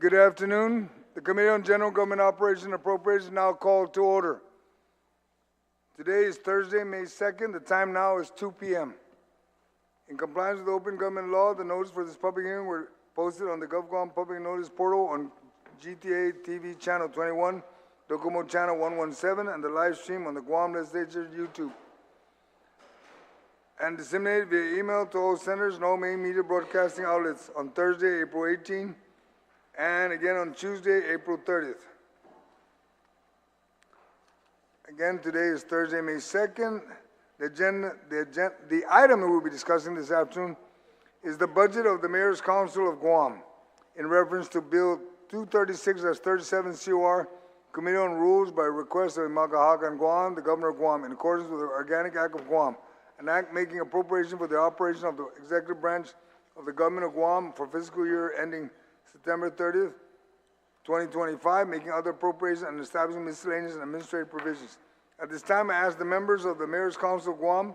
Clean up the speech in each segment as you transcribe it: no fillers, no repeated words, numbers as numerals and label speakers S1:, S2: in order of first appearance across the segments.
S1: Good afternoon. The Committee on General Government Operations and Appropriations now called to order. Today is Thursday, May 2nd. The time now is 2 p.m. In compliance with the open government law, the notice for this public hearing were posted on the GovGuam public notice portal on GTA TV channel 21, Docomo channel 117, and the live stream on the Guam Legislature YouTube, and disseminated via email to all senators and all main media broadcasting outlets on Thursday, April 18, and again on Tuesday, April 30th. Again, today is Thursday, May 2nd. The item that we'll be discussing this afternoon is the budget of the Mayor's Council of Guam in reference to Bill 236-37 COR, Committee on Rules by request of I Magaʹhågan Guåhan, the Governor of Guam, in accordance with the Organic Act of Guam, an act making appropriation for the operation of the executive branch of the Government of Guam for fiscal year ending September 30th, 2025, making other appropriations and establishing miscellaneous and administrative provisions. At this time, I ask the members of the Mayor's Council of Guam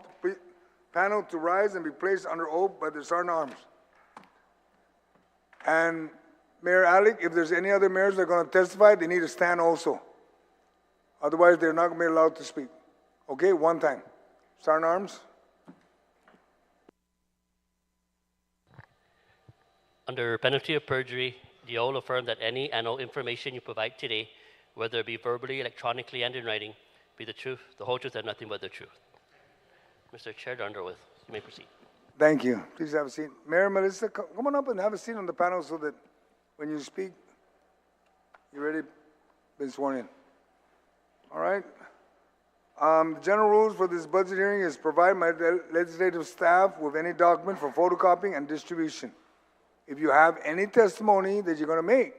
S1: panel to rise and be placed under oath by their sergeant arms. And Mayor Alec, if there's any other mayors that are going to testify, they need to stand also. Otherwise, they're not going to be allowed to speak. Okay, one time. Sergeant arms.
S2: Under penalty of perjury, do you all affirm that any and all information you provide today, whether it be verbally, electronically, and in writing, be the truth, the whole truth, and nothing but the truth? Mr. Chair, the under oath. You may proceed.
S1: Thank you. Please have a seat. Mayor Melissa, come on up and have a seat on the panel so that when you speak, you're already been sworn in. All right. The general rules for this budget hearing is provide my legislative staff with any document for photocopying and distribution. If you have any testimony that you're going to make,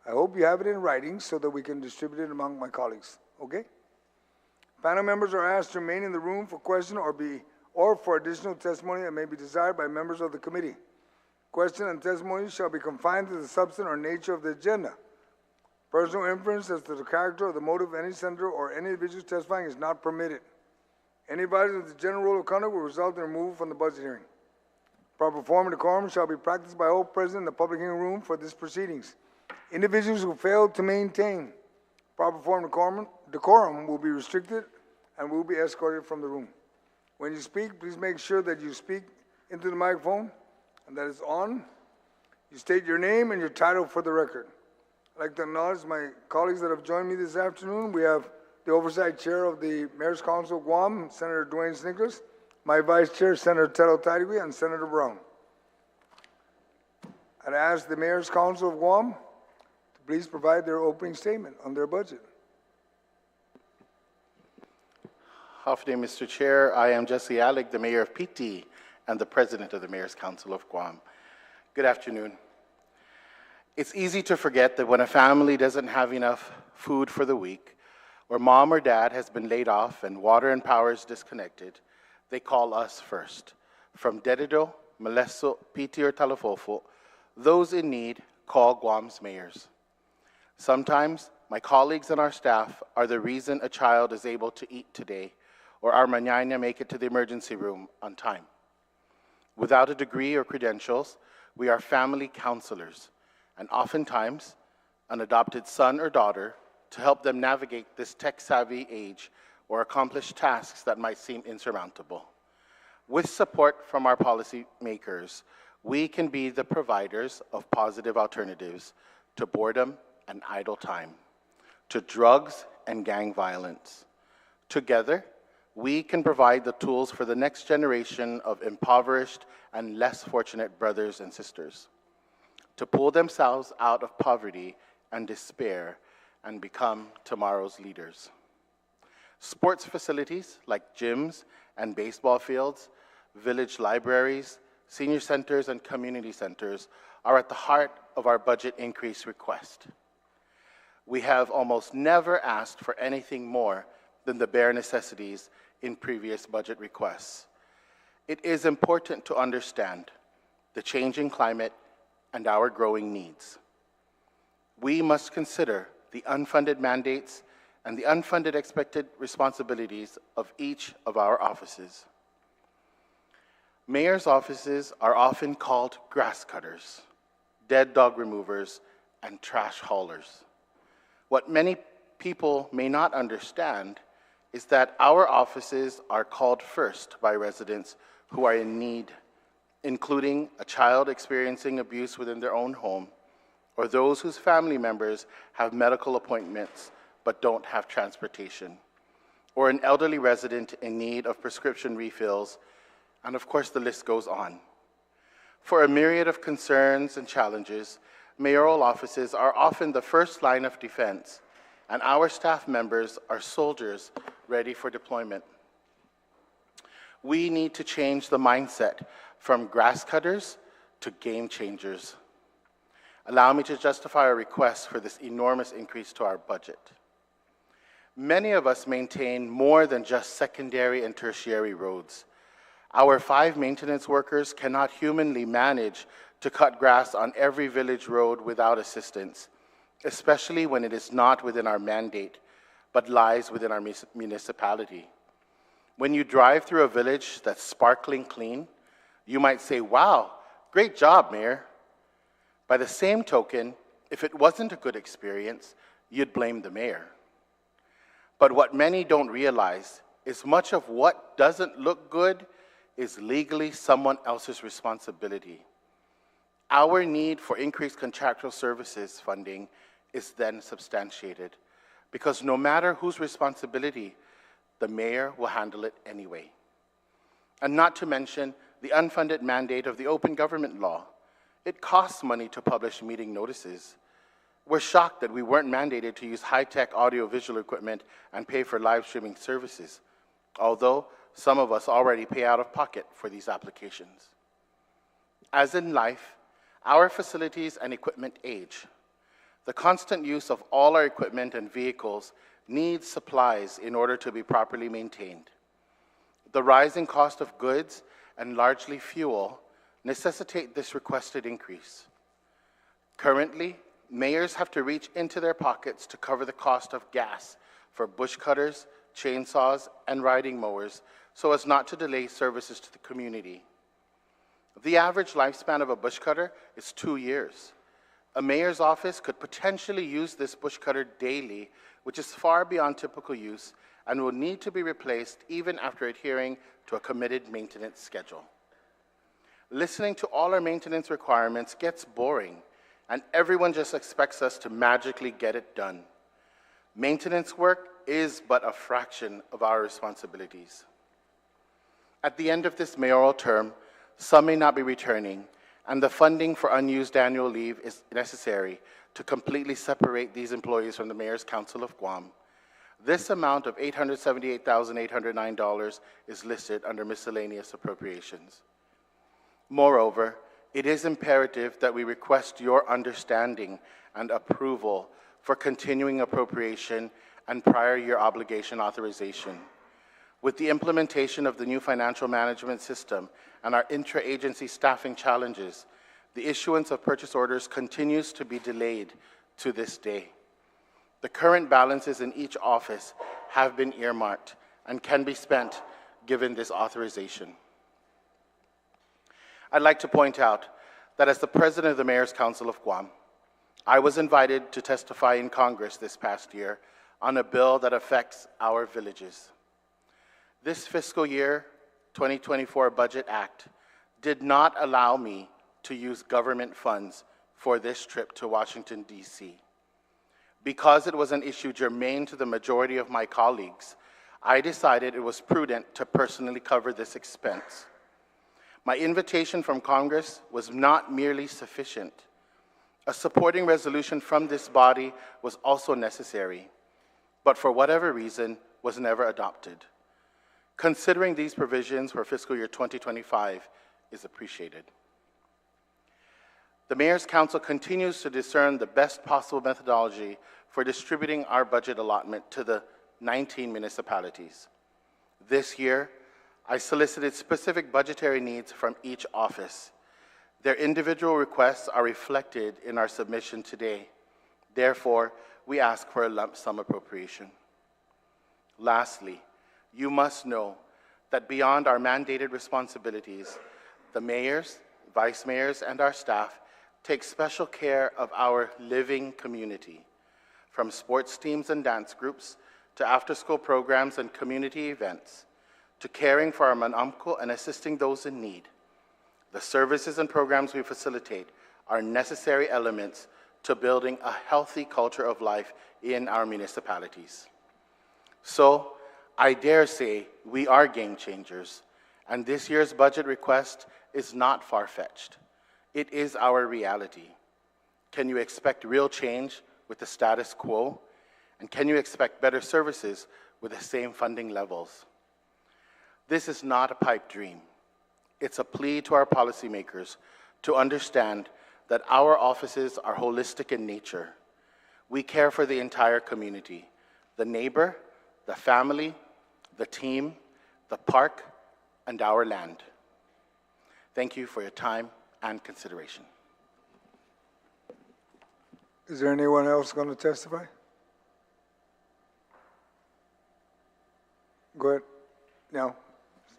S1: I hope you have it in writing so that we can distribute it among my colleagues. Okay? Panel members are asked to remain in the room for question or for additional testimony that may be desired by members of the committee. Question and testimony shall be confined to the substance or nature of the agenda. Personal inference as to the character or the motive of any senator or any individual testifying is not permitted. Any violation of the general rule of conduct will result in removal from the budget hearing. Proper form and decorum shall be practiced by all present in the public hearing room for these proceedings. Individuals who fail to maintain proper form and decorum will be restricted and will be escorted from the room. When you speak, please make sure that you speak into the microphone and that it's on. You state your name and your title for the record. I'd like to acknowledge my colleagues that have joined me this afternoon. We have the Oversight Chair of the Mayor's Council of Guam, Senator Dwayne Snickers, my Vice Chair, Senator Telo Tairigui, and Senator Brown. I'd ask the Mayor's Council of Guam to please provide their opening statement on their budget.
S3: Afternoon, Mr. Chair. I am Jesse Alec, the Mayor of PT and the President of the Mayor's Council of Guam. Good afternoon. It's easy to forget that when a family doesn't have enough food for the week, or mom or dad has been laid off and water and power is disconnected, they call us first. From Dededo, Malesso, PT, or Talafofo, those in need call Guam's mayors. Sometimes, my colleagues and our staff are the reason a child is able to eat today, or our mañana make it to the emergency room on time. Without a degree or credentials, we are family counselors, and oftentimes, an adopted son or daughter to help them navigate this tech-savvy age or accomplish tasks that might seem insurmountable. With support from our policymakers, we can be the providers of positive alternatives to boredom and idle time, to drugs and gang violence. Together, we can provide the tools for the next generation of impoverished and less fortunate brothers and sisters to pull themselves out of poverty and despair and become tomorrow's leaders. Sports facilities like gyms and baseball fields, village libraries, senior centers, and community centers are at the heart of our budget increase request. We have almost never asked for anything more than the bare necessities in previous budget requests. It is important to understand the changing climate and our growing needs. We must consider the unfunded mandates and the unfunded expected responsibilities of each of our offices. Mayor's offices are often called grass cutters, dead dog removers, and trash haulers. What many people may not understand is that our offices are called first by residents who are in need, including a child experiencing abuse within their own home, or those whose family members have medical appointments but don't have transportation, or an elderly resident in need of prescription refills, and of course the list goes on. For a myriad of concerns and challenges, mayoral offices are often the first line of defense, and our staff members are soldiers ready for deployment. We need to change the mindset from grass cutters to game changers. Allow me to justify our request for this enormous increase to our budget. Many of us maintain more than just secondary and tertiary roads. Our 5 maintenance workers cannot humanly manage to cut grass on every village road without assistance, especially when it is not within our mandate, but lies within our municipality. When you drive through a village that's sparkling clean, you might say, "Wow, great job, Mayor." By the same token, if it wasn't a good experience, you'd blame the mayor. But what many don't realize is much of what doesn't look good is legally someone else's responsibility. Our need for increased contractual services funding is then substantiated, because no matter whose responsibility, the mayor will handle it anyway. And not to mention the unfunded mandate of the open government law. It costs money to publish meeting notices. We're shocked that we weren't mandated to use high-tech audio-visual equipment and pay for live streaming services, although some of us already pay out of pocket for these applications. As in life, our facilities and equipment age. The constant use of all our equipment and vehicles needs supplies in order to be properly maintained. The rising cost of goods and largely fuel necessitate this requested increase. Currently, mayors have to reach into their pockets to cover the cost of gas for bush cutters, chainsaws, and riding mowers so as not to delay services to the community. The average lifespan of a bush cutter is 2 years. A mayor's office could potentially use this bush cutter daily, which is far beyond typical use and will need to be replaced even after adhering to a committed maintenance schedule. Listening to all our maintenance requirements gets boring, and everyone just expects us to magically get it done. Maintenance work is but a fraction of our responsibilities. At the end of this mayoral term, some may not be returning, and the funding for unused annual leave is necessary to completely separate these employees from the Mayor's Council of Guam. This amount of $878,809 is listed under miscellaneous appropriations. Moreover, it is imperative that we request your understanding and approval for continuing appropriation and prior year obligation authorization. With the implementation of the new financial management system and our intra-agency staffing challenges, the issuance of purchase orders continues to be delayed to this day. The current balances in each office have been earmarked and can be spent given this authorization. I'd like to point out that as the president of the Mayor's Council of Guam, I was invited to testify in Congress this past year on a bill that affects our villages. This fiscal year 2024 Budget Act did not allow me to use government funds for this trip to Washington, D.C. Because it was an issue germane to the majority of my colleagues, I decided it was prudent to personally cover this expense. My invitation from Congress was not merely sufficient. A supporting resolution from this body was also necessary, but for whatever reason was never adopted. Considering these provisions for fiscal year 2025 is appreciated. The Mayor's Council continues to discern the best possible methodology for distributing our budget allotment to the 19 municipalities. This year, I solicited specific budgetary needs from each office. Their individual requests are reflected in our submission today. Therefore, we ask for a lump sum appropriation. Lastly, you must know that beyond our mandated responsibilities, the mayors, vice mayors, and our staff take special care of our living community, from sports teams and dance groups to after-school programs and community events, to caring for our manamko and assisting those in need. The services and programs we facilitate are necessary elements to building a healthy culture of life in our municipalities. So, I dare say we are game changers, and this year's budget request is not far-fetched. It is our reality. Can you expect real change with the status quo? And can you expect better services with the same funding levels? This is not a pipe dream. It's a plea to our policymakers to understand that our offices are holistic in nature. We care for the entire community, the neighbor, the family, the team, the park, and our land. Thank you for your time and consideration.
S1: Is there anyone else going to testify? Go ahead. Now,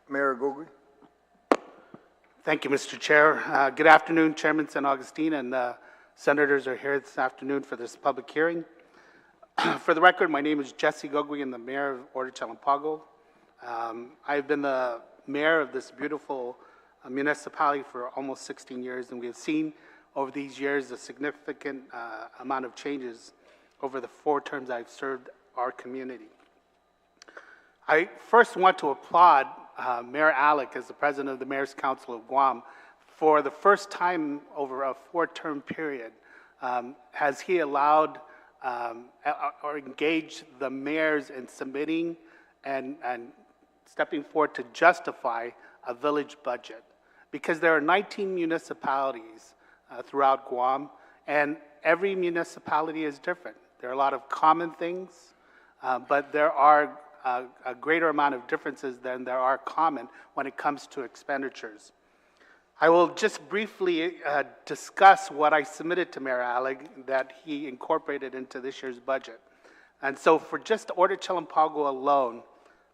S1: Mayor Guåhan.
S4: Thank you, Mr. Chair. Good afternoon, Chairman San Agustin, and senators are here this afternoon for this public hearing. For the record, my name is Jesse Guåhan. I'm the mayor of Ordot-Chalan, Pago. I've been the mayor of this beautiful municipality for almost 16 years, and we have seen over these years a significant amount of changes over the 4 terms I've served our community. I first want to applaud Mayor Alec as the president of the Mayor's Council of Guam. For the first time over a 4-term period, has he allowed or engaged the mayors in submitting and stepping forward to justify a village budget. Because there are 19 municipalities throughout Guam, and every municipality is different. There are a lot of common things, but there are a greater amount of differences than there are common when it comes to expenditures. I will just briefly discuss what I submitted to Mayor Alec that he incorporated into this year's budget. And so for just Ordot-Chalan Pago alone,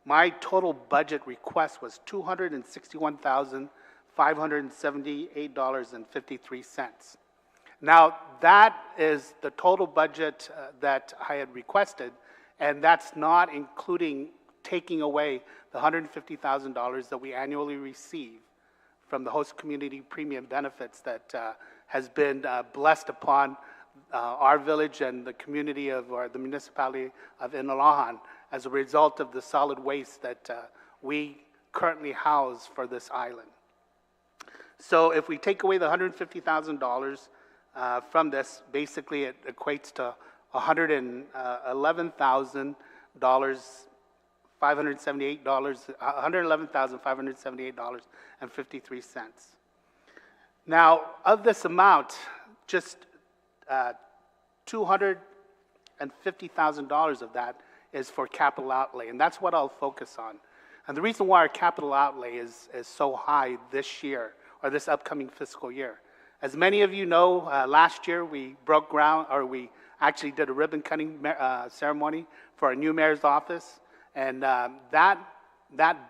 S4: my total budget request was $261,578.53. Now, that is the total budget that I had requested, and that's not including taking away the $150,000 that we annually receive from the host community premium benefits that has been blessed upon our village and the community of, or the municipality of I Magaʹhågan as a result of the solid waste that we currently house for this island. So if we take away the $150,000 from this, basically it equates to $111,578.53. Now, of this amount, just $250,000 of that is for capital outlay, and that's what I'll focus on. And the reason why our capital outlay is so high this year, or this upcoming fiscal year. As many of you know, last year we broke ground, or we actually did a ribbon cutting ceremony for our new mayor's office, and that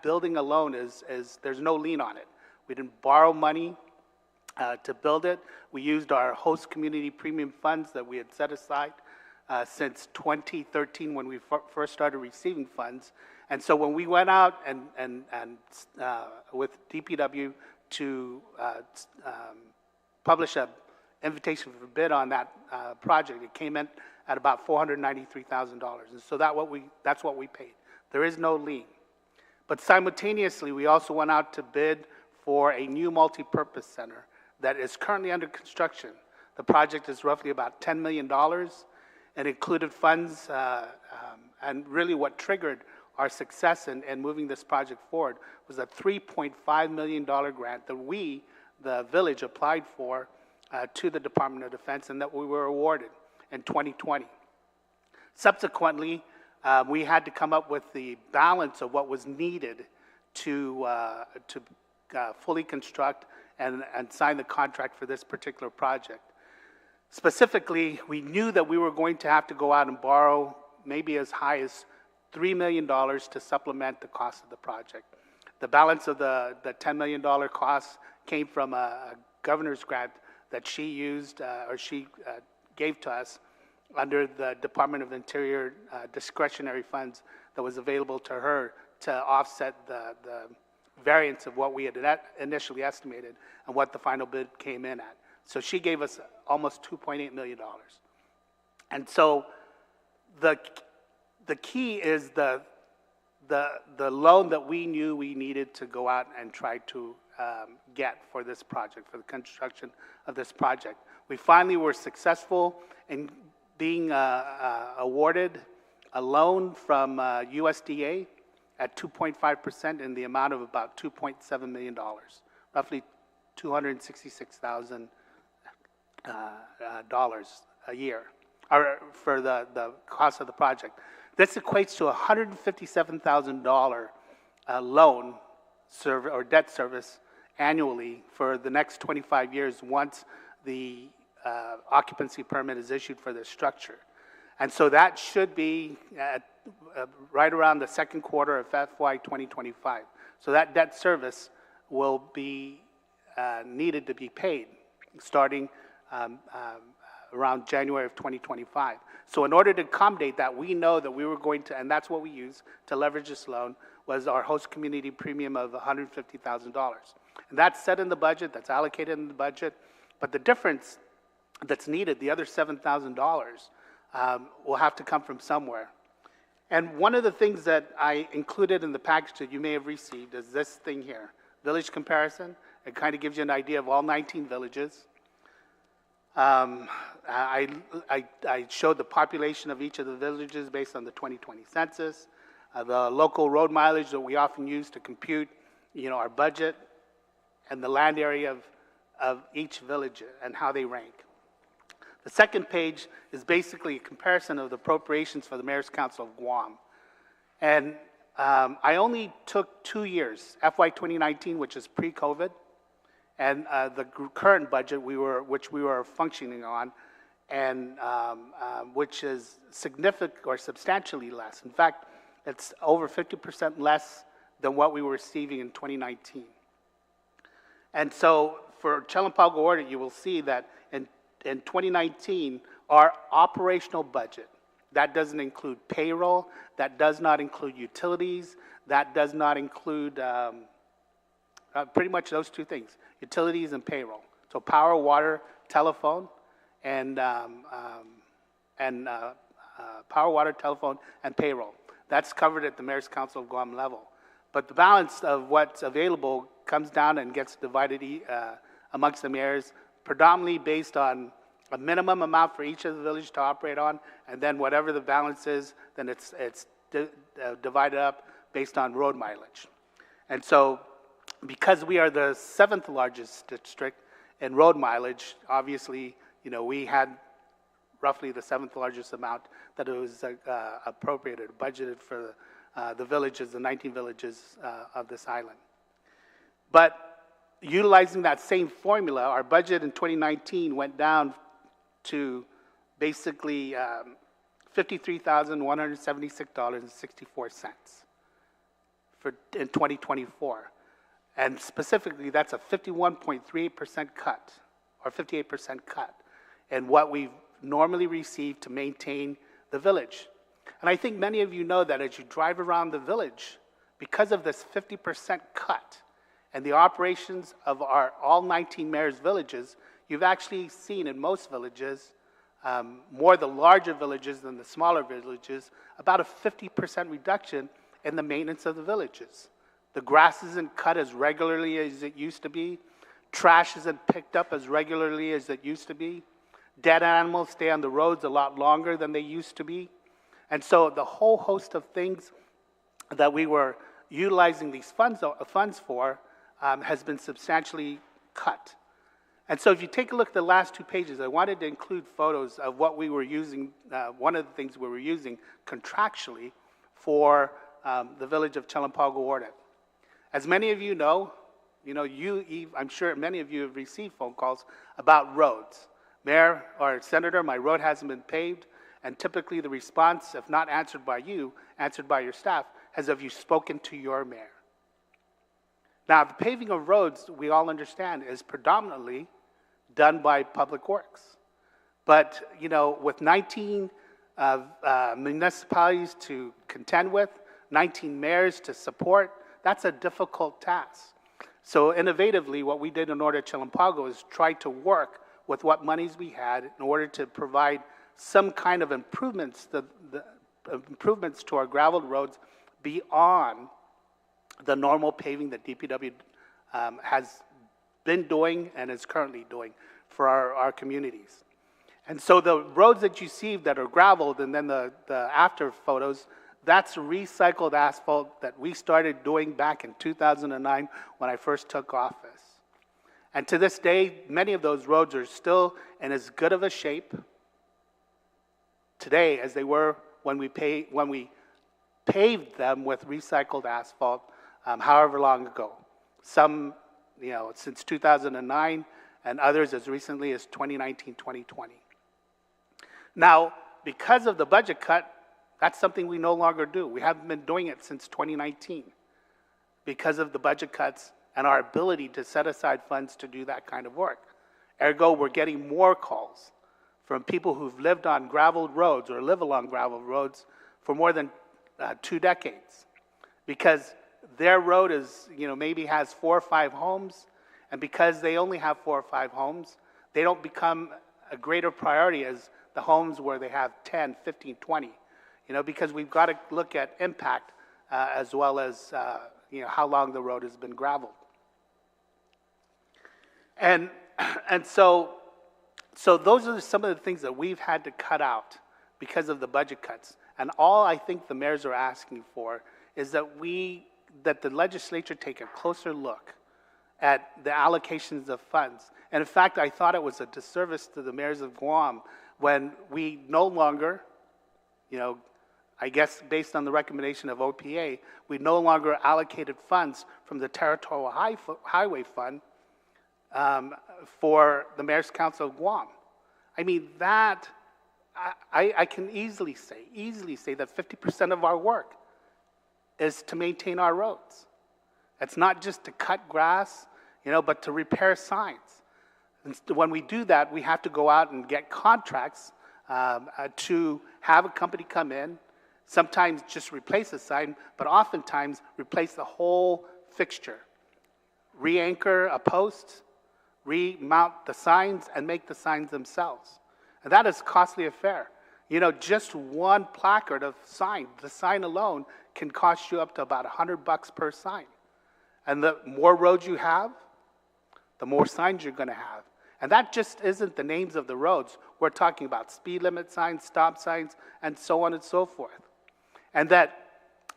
S4: building alone is there's no lien on it. We didn't borrow money to build it. We used our host community premium funds that we had set aside since 2013 when we first started receiving funds. And so when we went out and with DPW to publish an invitation for bid on that project, it came in at about $493,000. And so that's what we paid. There is no lien. But simultaneously, we also went out to bid for a new multi-purpose center that is currently under construction. The project is roughly about $10 million and included funds, and really what triggered our success in moving this project forward was a $3.5 million grant that we, the village, applied for to the Department of Defense and that we were awarded in 2020. Subsequently, we had to come up with the balance of what was needed to fully construct and sign the contract for this particular project. Specifically, we knew that we were going to have to go out and borrow maybe as high as $3 million to supplement the cost of the project. The balance of the $10 million cost came from a governor's grant that she used or she gave to us under the Department of Interior discretionary funds that was available to her to offset the variance of what we had initially estimated and what the final bid came in at. So she gave us almost $2.8 million. And so the key is the loan that we knew we needed to go out and try to get for this project, for the construction of this project. We finally were successful in being awarded a loan from USDA at 2.5% in the amount of about $2.7 million, roughly $266,000 a year, or for the cost of the project. This equates to a $157,000 loan or debt service annually for the next 25 years once the occupancy permit is issued for this structure. And so that should be right around the second quarter of FY 2025. So that debt service will be needed to be paid starting around January of 2025. So in order to accommodate that, we know that we were going to, and that's what we use to leverage this loan, was our host community premium of $150,000. And that's set in the budget, that's allocated in the budget, but the difference that's needed, the other $7,000, will have to come from somewhere. And one of the things that I included in the package that you may have received is this thing here, village comparison. It kind of gives you an idea of all 19 villages. I showed the population of each of the villages based on the 2020 census, the local road mileage that we often use to compute, our budget, and the land area of each village and how they rank. The second page is basically a comparison of the appropriations for the Mayor's Council of Guam. And I only took 2 years, FY 2019, which is pre-COVID, and the current budget which we were functioning on, and which is significant or substantially less. In fact, it's over 50% less than what we were receiving in 2019. And so for Pago Ordot, you will see that in 2019, our operational budget, that doesn't include payroll, that does not include utilities, that does not include pretty much those two things, utilities and payroll. So power, water, telephone, and power, water, telephone, and payroll. That's covered at the Mayor's Council of Guam level. But the balance of what's available comes down and gets divided amongst the mayors, predominantly based on a minimum amount for each of the villages to operate on, and then whatever the balance is, then it's divided up based on road mileage. And so, because we are the 7th largest district in road mileage, obviously, we had roughly the 7th largest amount that it was appropriated, budgeted for the villages, the 19 villages of this island. But utilizing that same formula, our budget in 2019 went down to basically $53,176.64 in 2024. And specifically, that's a 51.38% cut, or 58% cut, in what we normally receive to maintain the village. And I think many of you know that as you drive around the village, because of this 50% cut and the operations of our all 19 mayors' villages, you've actually seen in most villages, more the larger villages than the smaller villages, about a 50% reduction in the maintenance of the villages. The grass isn't cut as regularly as it used to be. Trash isn't picked up as regularly as it used to be. Dead animals stay on the roads a lot longer than they used to be. And so the whole host of things that we were utilizing these funds for has been substantially cut. And so if you take a look at the last 2 pages, I wanted to include photos of what we were using, one of the things we were using contractually for the village of Pago Ordot. As many of you know, I'm sure many of you have received phone calls about roads. Mayor or Senator, my road hasn't been paved, and typically the response, if not answered by you, answered by your staff, has have you spoken to your mayor? Now, the paving of roads, we all understand, is predominantly done by Public Works. But, you know, with 19 municipalities to contend with, 19 mayors to support, that's a difficult task. So innovatively, what we did in Ordot-Chalan Pago is try to work with what monies we had in order to provide some kind of improvements, improvements to our gravel roads beyond the normal paving that DPW has been doing and is currently doing for our communities. And so the roads that you see that are graveled and then the after photos, that's recycled asphalt that we started doing back in 2009 when I first took office. And to this day, many of those roads are still in as good of a shape today as they were when we paved them with recycled asphalt however long ago. Some, you know, since 2009, and others as recently as 2019, 2020. Now, because of the budget cut, that's something we no longer do. We haven't been doing it since 2019 because of the budget cuts and our ability to set aside funds to do that kind of work. Ergo, we're getting more calls from people who've lived on graveled roads or live along graveled roads for more than 2 decades because their road is, you know, maybe has 4 or 5 homes, and because they only have 4 or 5 homes, they don't become a greater priority as the homes where they have 10, 15, 20, you know, because we've got to look at impact as well as, you know, how long the road has been graveled. And so those are some of the things that we've had to cut out because of the budget cuts. And all I think the mayors are asking for is that the legislature take a closer look at the allocations of funds. And in fact, I thought it was a disservice to the mayors of Guam when we no longer, you know, I guess based on the recommendation of OPA, we no longer allocated funds from the Territorial Highway Fund for the Mayor's Council of Guam. I mean, that, I can easily say that 50% of our work is to maintain our roads. It's not just to cut grass, you know, but to repair signs. And when we do that, we have to go out and get contracts to have a company come in, sometimes just replace a sign, but oftentimes replace the whole fixture. Re-anchor a post, remount the signs, and make the signs themselves. And that is a costly affair. You know, just one placard of sign, the sign alone, can cost you up to about $100 per sign. And the more roads you have, the more signs you're going to have. And that just isn't the names of the roads. We're talking about speed limit signs, stop signs, and so on and so forth. And that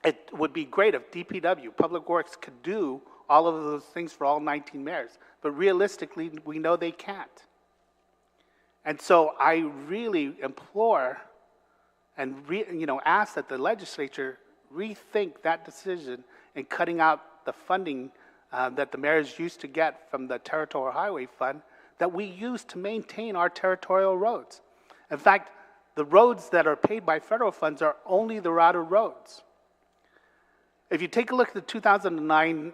S4: it would be great if DPW, Public Works, could do all of those things for all 19 mayors. But realistically, we know they can't. And so I really implore and ask that the legislature rethink that decision in cutting out the funding that the mayors used to get from the Territorial Highway Fund that we use to maintain our territorial roads. In fact, the roads that are paid by federal funds are only the routed roads. If you take a look at the 2009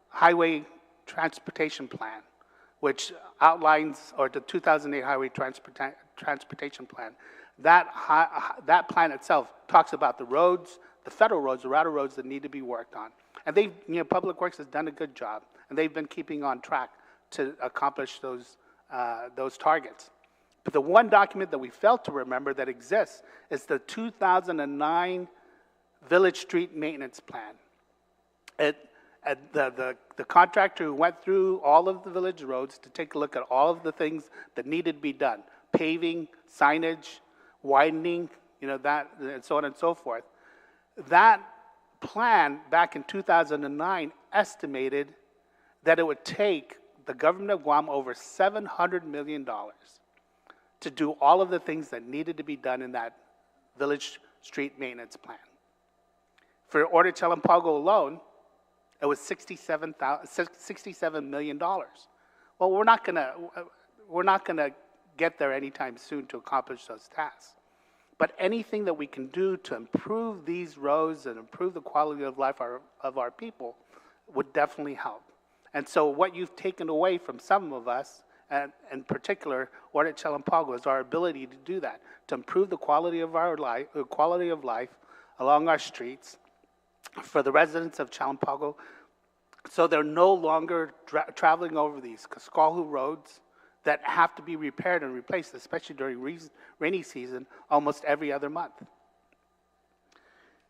S4: Highway Transportation Plan, which outlines, or the 2008 Highway Transportation Plan, that plan itself talks about the roads, the federal roads, the routed roads that need to be worked on. And Public Works has done a good job, and they've been keeping on track to accomplish those targets. But the one document that we failed to remember that exists is the 2009 Village Street Maintenance Plan. The contractor who went through all of the village roads to take a look at all of the things that needed to be done, paving, signage, widening, that, and so on and so forth. That plan back in 2009 estimated that it would take the government of Guam over $700 million to do all of the things that needed to be done in that village street maintenance plan. For Ordot-Chalan Pago alone, it was $67 million. Well, we're not gonna get there anytime soon to accomplish those tasks. But anything that we can do to improve these roads and improve the quality of life of our people would definitely help. And so what you've taken away from some of us, and in particular, Ordot-Chalan Pago, is our ability to do that, to improve the quality of our life, along our streets for the residents of Chalan Pago, so they're no longer traveling over these Kaskalhu roads that have to be repaired and replaced, especially during rainy season, almost every other month.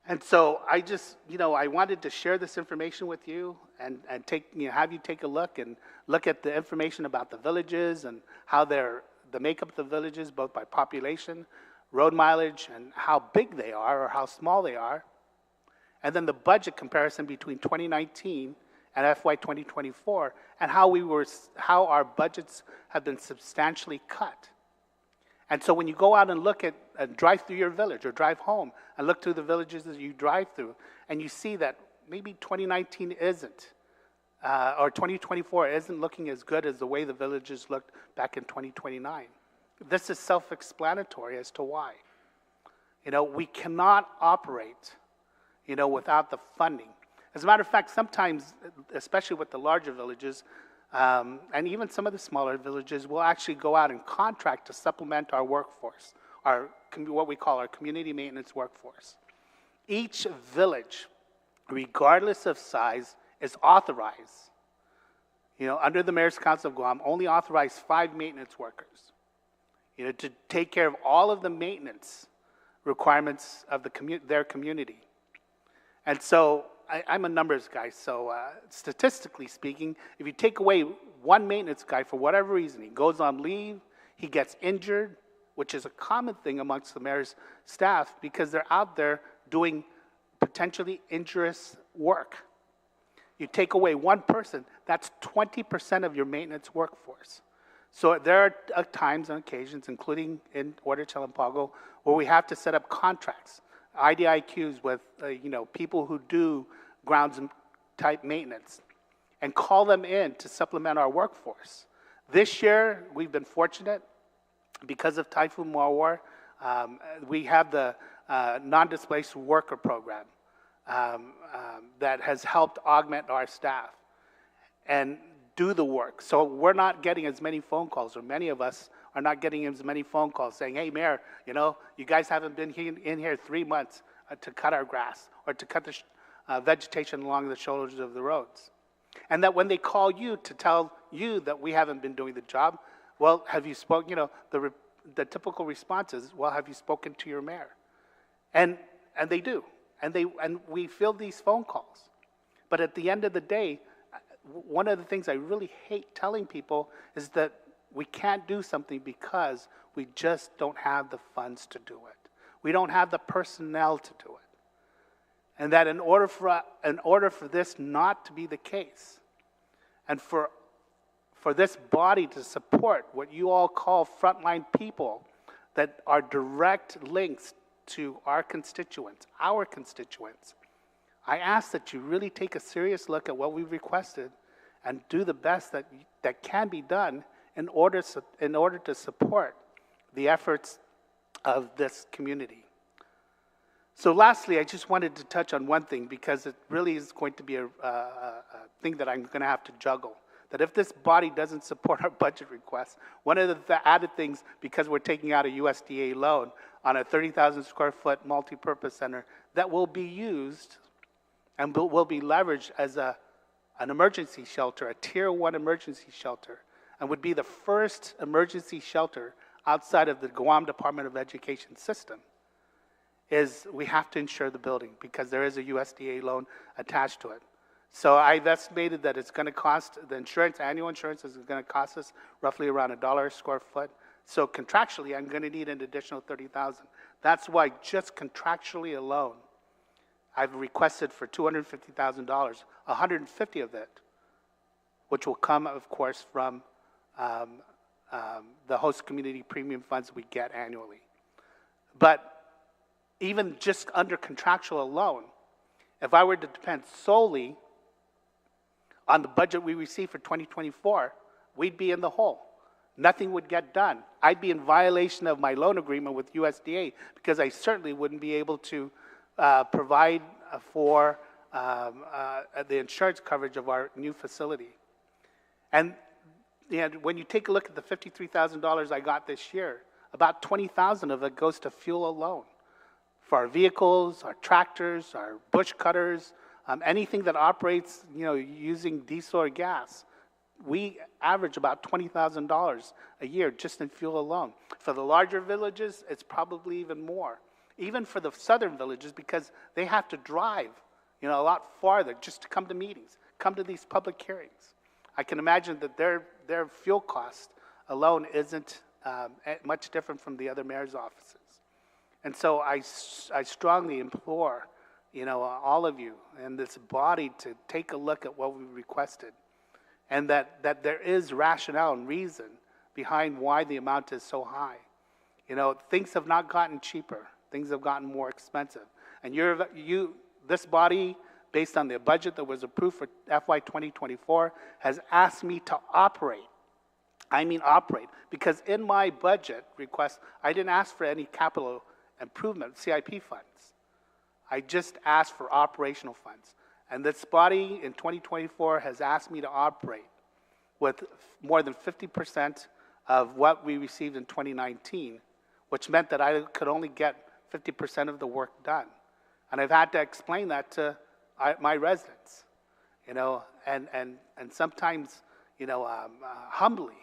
S4: And so I just, I wanted to share this information with you and have you take a look at the information about the villages and how the makeup of the villages, both by population, road mileage, and how big they are or how small they are. And then the budget comparison between 2019 and FY 2024, and how our budgets have been substantially cut. And so when you go out and look at, drive through your village or drive home and look through the villages that you drive through, and you see that maybe 2019 isn't, or 2024 isn't looking as good as the way the villages looked back in 2029. This is self-explanatory as to why. We cannot operate, without the funding. As a matter of fact, sometimes, especially with the larger villages, and even some of the smaller villages, will actually go out and contract to supplement our workforce, what we call our community maintenance workforce. Each village, regardless of size, is authorized. Under the Mayor's Council of Guam, only authorized 5 maintenance workers, to take care of all of the maintenance requirements of their community. And so I'm a numbers guy, so statistically speaking, if you take away one maintenance guy for whatever reason, he goes on leave, he gets injured, which is a common thing amongst the mayor's staff because they're out there doing potentially injurious work. You take away one person, that's 20% of your maintenance workforce. So there are times and occasions, including in Ordot-Chalan Pago, where we have to set up contracts, IDIQs with people who do grounds type maintenance and call them in to supplement our workforce. This year, we've been fortunate because of Typhoon Mawar. We have the non-displaced worker program that has helped augment our staff and do the work. So we're not getting as many phone calls, or many of us are not getting as many phone calls saying, hey, Mayor, you guys haven't been in here 3 months to cut our grass or to cut the vegetation along the shoulders of the roads. And that when they call you to tell you that we haven't been doing the job, well, have you spoken, the typical response is, well, have you spoken to your mayor? And they do. And we field these phone calls. But at the end of the day, one of the things I really hate telling people is that we can't do something because we just don't have the funds to do it. We don't have the personnel to do it. And that in order for this not to be the case, and for this body to support what you all call frontline people that are direct links to our constituents, I ask that you really take a serious look at what we've requested and do the best that can be done in order to support the efforts of this community. So lastly, I just wanted to touch on one thing because it really is going to be a thing that I'm going to have to juggle. That if this body doesn't support our budget requests, one of the added things, because we're taking out a USDA loan on a 30,000 square foot multi-purpose center that will be used and will be leveraged as an emergency shelter, a Tier 1 emergency shelter, and would be the first emergency shelter outside of the Guam Department of Education system, is we have to insure the building because there is a USDA loan attached to it. So I've estimated that it's going to cost, annual insurance is going to cost us roughly around $1 a square foot. So contractually, I'm going to need an additional $30,000. That's why just contractually alone, I've requested for $250,000, $150 of it, which will come, of course, from the host community premium funds we get annually. But even just under contractual alone, if I were to depend solely on the budget we receive for 2024, we'd be in the hole. Nothing would get done. I'd be in violation of my loan agreement with USDA because I certainly wouldn't be able to provide for the insurance coverage of our new facility. And when you take a look at the $53,000 I got this year, about $20,000 of it goes to fuel alone for our vehicles, our tractors, our bush cutters, anything that operates, using diesel or gas. We average about $20,000 a year just in fuel alone. For the larger villages, it's probably even more. Even for the southern villages, because they have to drive, a lot farther just to come to meetings, come to these public hearings. I can imagine that their fuel cost alone isn't much different from the other mayor's offices. And so I strongly implore, all of you and this body to take a look at what we requested, and that there is rationale and reason behind why the amount is so high. Things have not gotten cheaper. Things have gotten more expensive. And this body, based on the budget that was approved for FY 2024, has asked me to operate. I mean operate, because in my budget request, I didn't ask for any capital improvement, CIP funds. I just asked for operational funds. And this body in 2024 has asked me to operate with more than 50% of what we received in 2019, which meant that I could only get 50% of the work done. And I've had to explain that to my residents, and sometimes, humbly,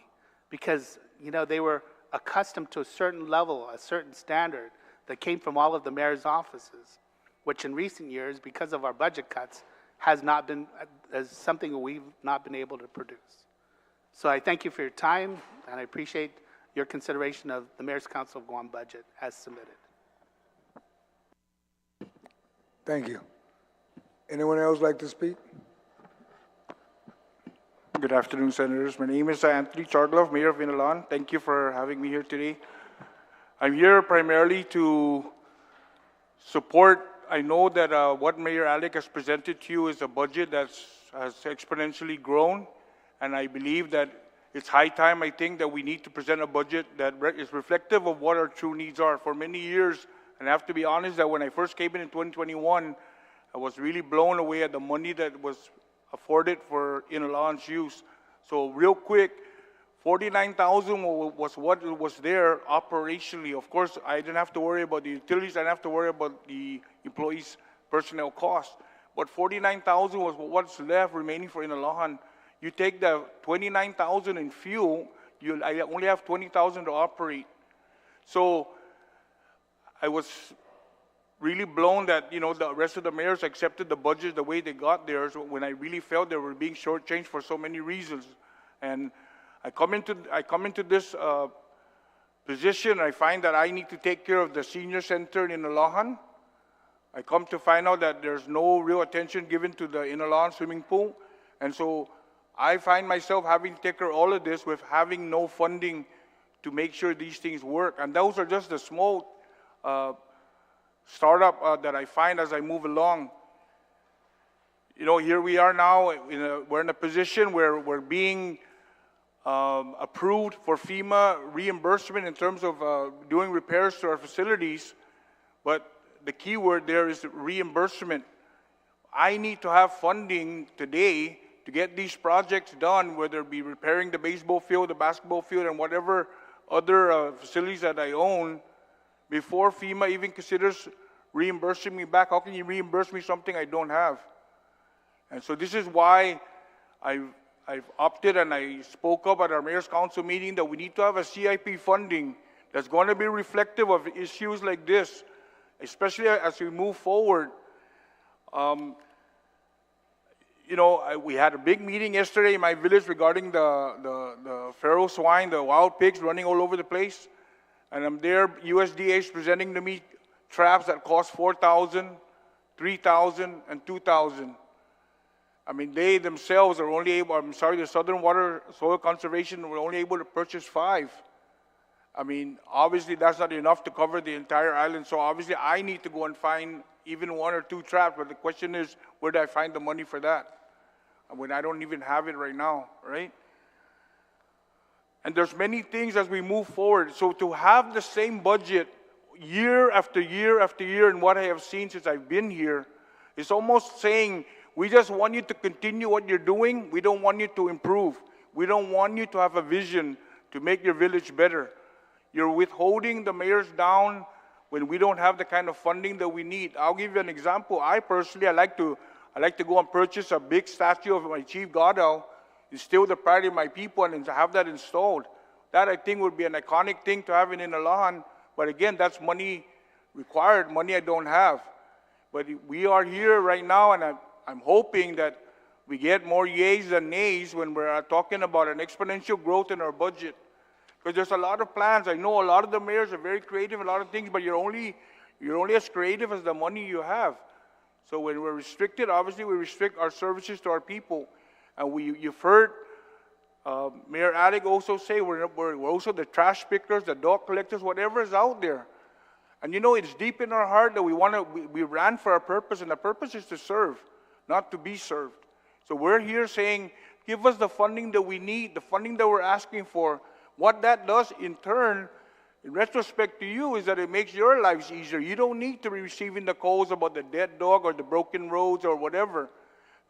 S4: because, they were accustomed to a certain level, a certain standard that came from all of the mayor's offices, which in recent years, because of our budget cuts, has not been, as something we've not been able to produce. So I thank you for your time, and I appreciate your consideration of the Mayor's Council of Guam budget as submitted.
S1: Thank you. Anyone else like to speak?
S5: Good afternoon, Senators. My name is Anthony Charglove, Mayor of Yona. Thank you for having me here today. I'm here primarily to support. I know that what Mayor Alec has presented to you is a budget that has exponentially grown, and I believe that it's high time, I think, that we need to present a budget that is reflective of what our true needs are. For many years, and I have to be honest that when I first came in 2021, I was really blown away at the money that was afforded for Inalaan's use. So real quick, $49,000 was what was there operationally. Of course, I didn't have to worry about the utilities. I didn't have to worry about the employees' personnel costs. But $49,000 was what's left remaining for Inalaan. You take the $29,000 in fuel, I only have $20,000 to operate. So I was really blown that, the rest of the mayors accepted the budget the way they got theirs, when I really felt they were being shortchanged for so many reasons. And I come into this position, I find that I need to take care of the senior center in Inalaan. I come to find out that there's no real attention given to the Inalaan swimming pool. And so I find myself having to take care of all of this with having no funding to make sure these things work. And those are just the small startup that I find as I move along. Here we are now, we're in a position where we're being approved for FEMA reimbursement in terms of doing repairs to our facilities, but the key word there is reimbursement. I need to have funding today to get these projects done, whether it be repairing the baseball field, the basketball field, and whatever other facilities that I own, before FEMA even considers reimbursing me back. How can you reimburse me something I don't have? And so this is why I've opted, and I spoke up at our Mayor's Council meeting, that we need to have a CIP funding that's going to be reflective of issues like this, especially as we move forward. We had a big meeting yesterday in my village regarding the feral swine, the wild pigs running all over the place. And I'm there, USDA is presenting to me traps that cost $4,000, $3,000, and $2,000. I mean, they themselves are only able, the Southern Water Soil Conservation were only able to purchase 5. I mean, obviously that's not enough to cover the entire island, so obviously I need to go and find even 1 or 2 traps, but the question is, where do I find the money for that? When I don't even have it right now, right? And there's many things as we move forward. So to have the same budget year after year after year, and what I have seen since I've been here, is almost saying, we just want you to continue what you're doing. We don't want you to improve. We don't want you to have a vision to make your village better. You're withholding the mayors down when we don't have the kind of funding that we need. I'll give you an example. I personally, I like to go and purchase a big statue of my chief Godel, instill the pride in my people, and to have that installed. That, I think, would be an iconic thing to have in Inalan. But again, that's money required, money I don't have. But we are here right now, and I'm hoping that we get more yays than nays when we're talking about an exponential growth in our budget. Because there's a lot of plans. I know a lot of the mayors are very creative, a lot of things, but you're only as creative as the money you have. So when we're restricted, obviously we restrict our services to our people. And you've heard Mayor Alec also say we're also the trash pickers, the dog collectors, whatever is out there. And you know, it's deep in our heart that we ran for a purpose, and the purpose is to serve, not to be served. So we're here saying, give us the funding that we need, the funding that we're asking for. What that does in turn, in retrospect to you, is that it makes your lives easier. You don't need to be receiving the calls about the dead dog or the broken roads or whatever.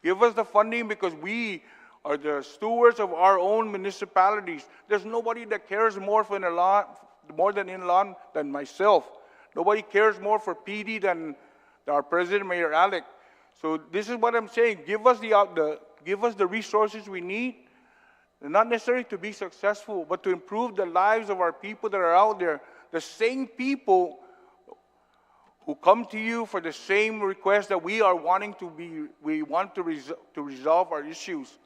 S5: Give us the funding because we are the stewards of our own municipalities. There's nobody that cares more than Inalan than myself. Nobody cares more for PD than our President, Mayor Alec. So this is what I'm saying. Give us the resources we need, not necessarily to be successful, but to improve the lives of our people that are out there. The same people who come to you for the same request that we want to resolve our issues.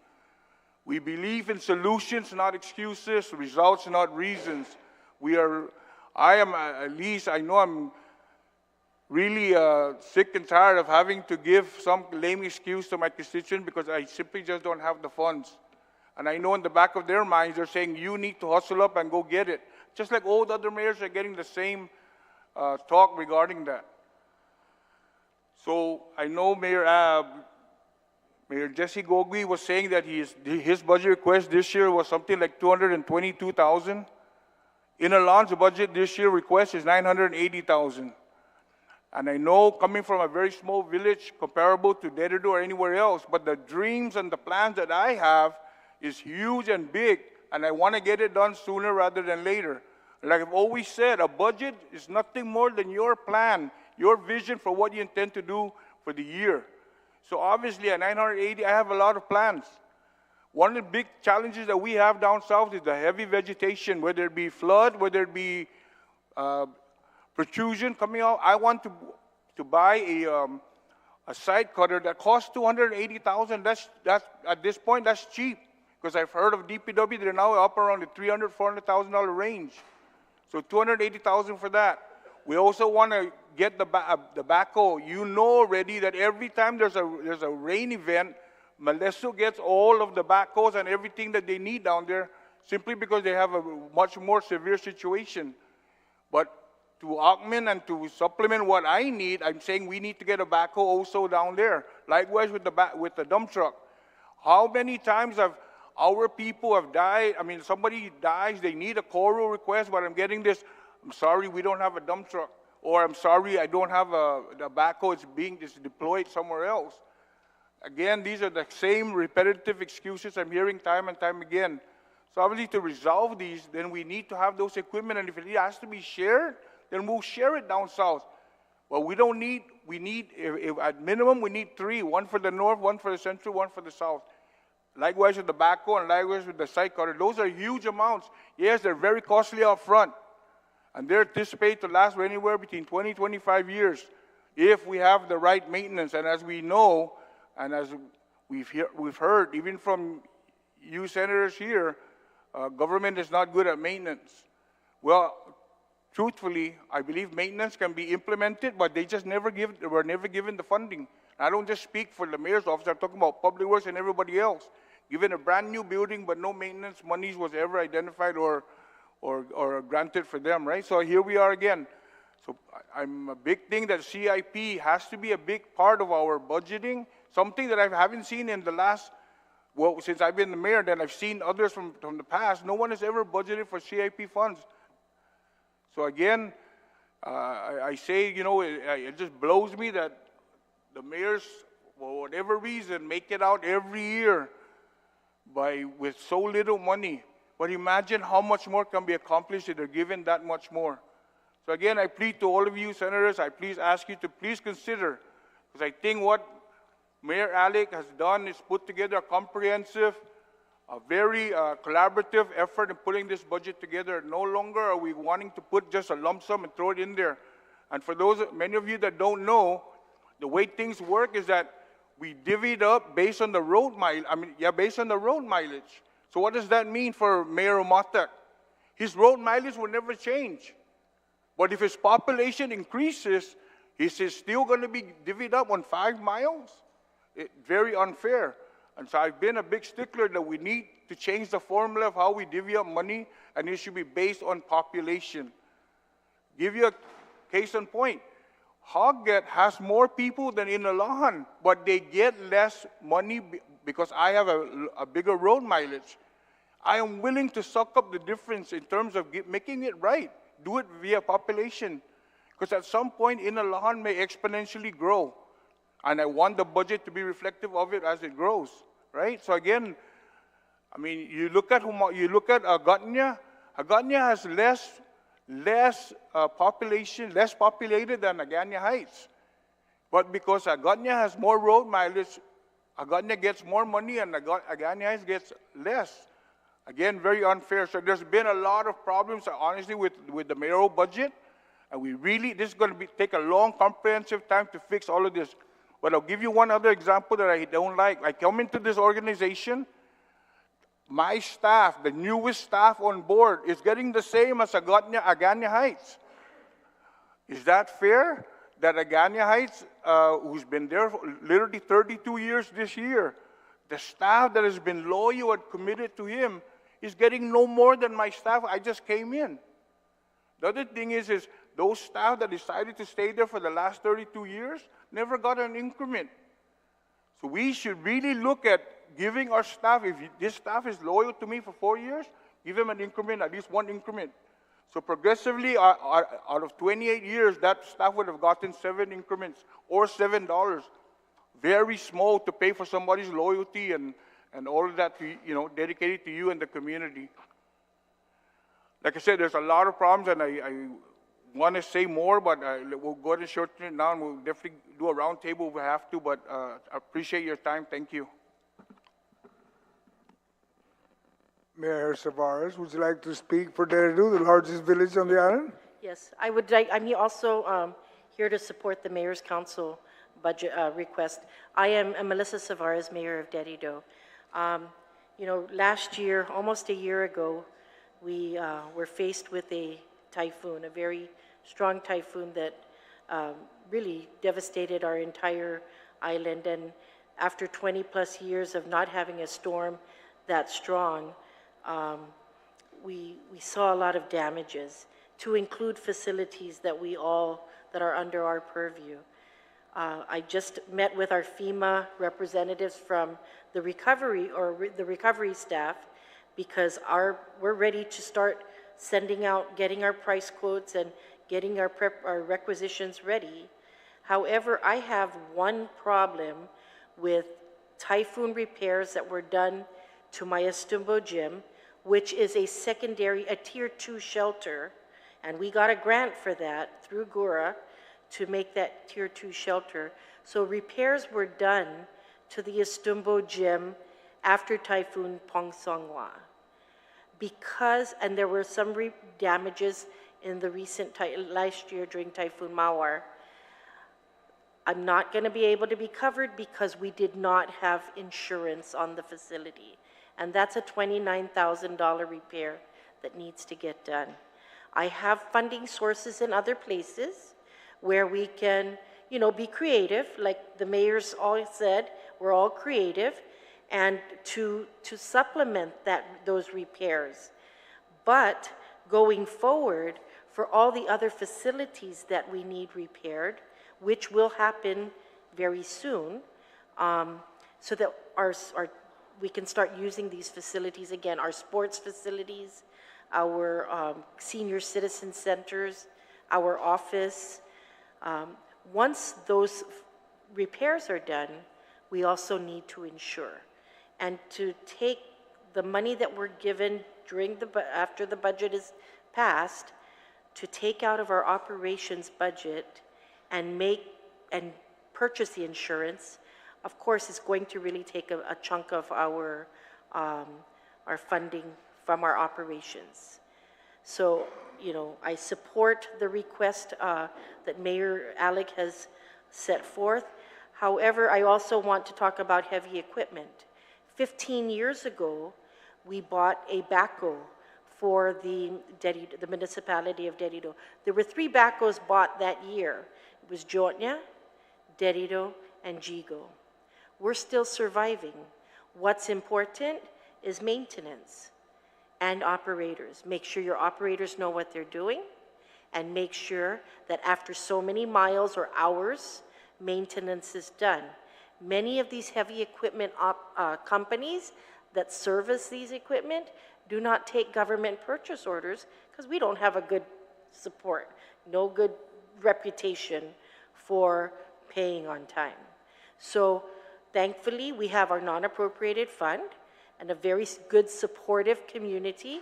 S5: We believe in solutions, not excuses, results, not reasons. I know I'm really sick and tired of having to give some lame excuse to my constituents because I simply just don't have the funds. And I know in the back of their minds, they're saying, you need to hustle up and go get it. Just like all the other mayors are getting the same talk regarding that. So I know Mayor Jesse Gogui was saying that his budget request this year was something like $222,000. Inalan's budget this year request is $980,000. And I know coming from a very small village comparable to Dededo or anywhere else, but the dreams and the plans that I have is huge and big, and I want to get it done sooner rather than later. Like I've always said, a budget is nothing more than your plan, your vision for what you intend to do for the year. So obviously at 980, I have a lot of plans. One of the big challenges that we have down south is the heavy vegetation, whether it be flood, whether it be protrusion coming out. I want to buy a side cutter that costs $280,000. That's at this point, that's cheap. Because I've heard of DPW, they're now up around the $300,000, $400,000 range. So $280,000 for that. We also want to get the backhoe. You know already that every time there's a rain event, Molesto gets all of the backhoes and everything that they need down there simply because they have a much more severe situation. But to augment and to supplement what I need, I'm saying we need to get a backhoe also down there. Likewise with the dump truck. How many times have our people have died? I mean, somebody dies, they need a choral request, but I'm getting this, I'm sorry, we don't have a dump truck. Or I'm sorry, I don't have the backhoe, it's deployed somewhere else. Again, these are the same repetitive excuses I'm hearing time and time again. So obviously to resolve these, then we need to have those equipment, and if it has to be shared, then we'll share it down south. Well, at minimum, we need 3, one for the north, one for the central, one for the south. Likewise with the backhoe and likewise with the side cutter. Those are huge amounts. Yes, they're very costly up front. And they're anticipated to last for anywhere between 20, 25 years if we have the right maintenance. And as we know, and as we've heard, even from you senators here, government is not good at maintenance. Well, truthfully, I believe maintenance can be implemented, but they just were never given the funding. I don't just speak for the mayor's office, I'm talking about public works and everybody else. Given a brand new building, but no maintenance monies was ever identified or granted for them, right? So here we are again. So I'm a big thing that CIP has to be a big part of our budgeting, something that I haven't seen in the last, well, since I've been the mayor, then I've seen others from the past. No one has ever budgeted for CIP funds. So again, I say, you know, it just blows me that the mayors, for whatever reason, make it out every year with so little money. But imagine how much more can be accomplished if they're given that much more. So again, I plead to all of you senators, I please ask you to please consider, because I think what Mayor Alec has done is put together a comprehensive, a very collaborative effort in putting this budget together. No longer are we wanting to put just a lump sum and throw it in there. And for those, many of you that don't know, the way things work is that we divvy it up based on the road based on the road mileage. So what does that mean for Mayor Omatek? His road mileage will never change. But if his population increases, is it still going to be divvied up on 5 miles? Very unfair. And so I've been a big stickler that we need to change the formula of how we divvy up money, and it should be based on population. Give you a case in point. Hogget has more people than Inalahan, but they get less money because I have a bigger road mileage. I am willing to suck up the difference in terms of making it right. Do it via population. Because at some point, Inalahan may exponentially grow. And I want the budget to be reflective of it as it grows, right? So again, I mean, you look at Agustin. Agustin has less populated than Agana Heights. But because Agustin has more road mileage, Agustin gets more money and Agana Heights gets less. Again, very unfair. So there's been a lot of problems, honestly, with the mayoral budget. And this is going to take a long, comprehensive time to fix all of this. But I'll give you one other example that I don't like. I come into this organization, my staff, the newest staff on board, is getting the same as Agana Heights. Is that fair? That Agana Heights, who's been there for literally 32 years this year, the staff that has been loyal and committed to him is getting no more than my staff. I just came in. The other thing is those staff that decided to stay there for the last 32 years never got an increment. So we should really look at giving our staff, if this staff is loyal to me for 4 years, give them an increment, at least one increment. So progressively, out of 28 years, that staff would have gotten 7 increments or $7. Very small to pay for somebody's loyalty and all of that, dedicated to you and the community. Like I said, there's a lot of problems, and I want to say more, but we'll go ahead and shorten it now, and we'll definitely do a round table if we have to, but I appreciate your time. Thank you.
S1: Mayor Tavares, would you like to speak for Dededo, the largest village on the island?
S6: Yes, I would like, I'm also here to support the Mayor's Council budget request. I am Melissa Tavares, Mayor of Dededo. Last year, almost a year ago, we were faced with a typhoon, a very strong typhoon that really devastated our entire island. And after 20 plus years of not having a storm that strong, we saw a lot of damages, to include facilities that are under our purview. I just met with our FEMA representatives from the recovery staff, because we're ready to start sending out, getting our price quotes and getting our requisitions ready. However, I have one problem with typhoon repairs that were done to my Estumbo gym, which is a tier 2 shelter, and we got a grant for that through GURA to make that tier 2 shelter. So repairs were done to the Estumbo gym after Typhoon Pongsonghua. And there were some damages in the last year during Typhoon Mawar. I'm not going to be able to be covered because we did not have insurance on the facility. And that's a $29,000 repair that needs to get done. I have funding sources in other places where we can, be creative. Like the mayor's all said, we're all creative, and to supplement those repairs. But going forward, for all the other facilities that we need repaired, which will happen very soon, so that we can start using these facilities again, our sports facilities, our senior citizen centers, our office. Once those repairs are done, we also need to insure. And to take the money that we're given after the budget is passed to take out of our operations budget and purchase the insurance, of course, is going to really take a chunk of our funding from our operations. So, I support the request that Mayor Alec has set forth. However, I also want to talk about heavy equipment. 15 years ago, we bought a backhoe for the municipality of Dededo. There were 3 backhoes bought that year. It was Yona, Dededo, and Jigo. We're still surviving. What's important is maintenance and operators. Make sure your operators know what they're doing, and make sure that after so many miles or hours, maintenance is done. Many of these heavy equipment companies that service these equipment do not take government purchase orders because we don't have a good support, no good reputation for paying on time. So thankfully, we have our non-appropriated fund and a very good supportive community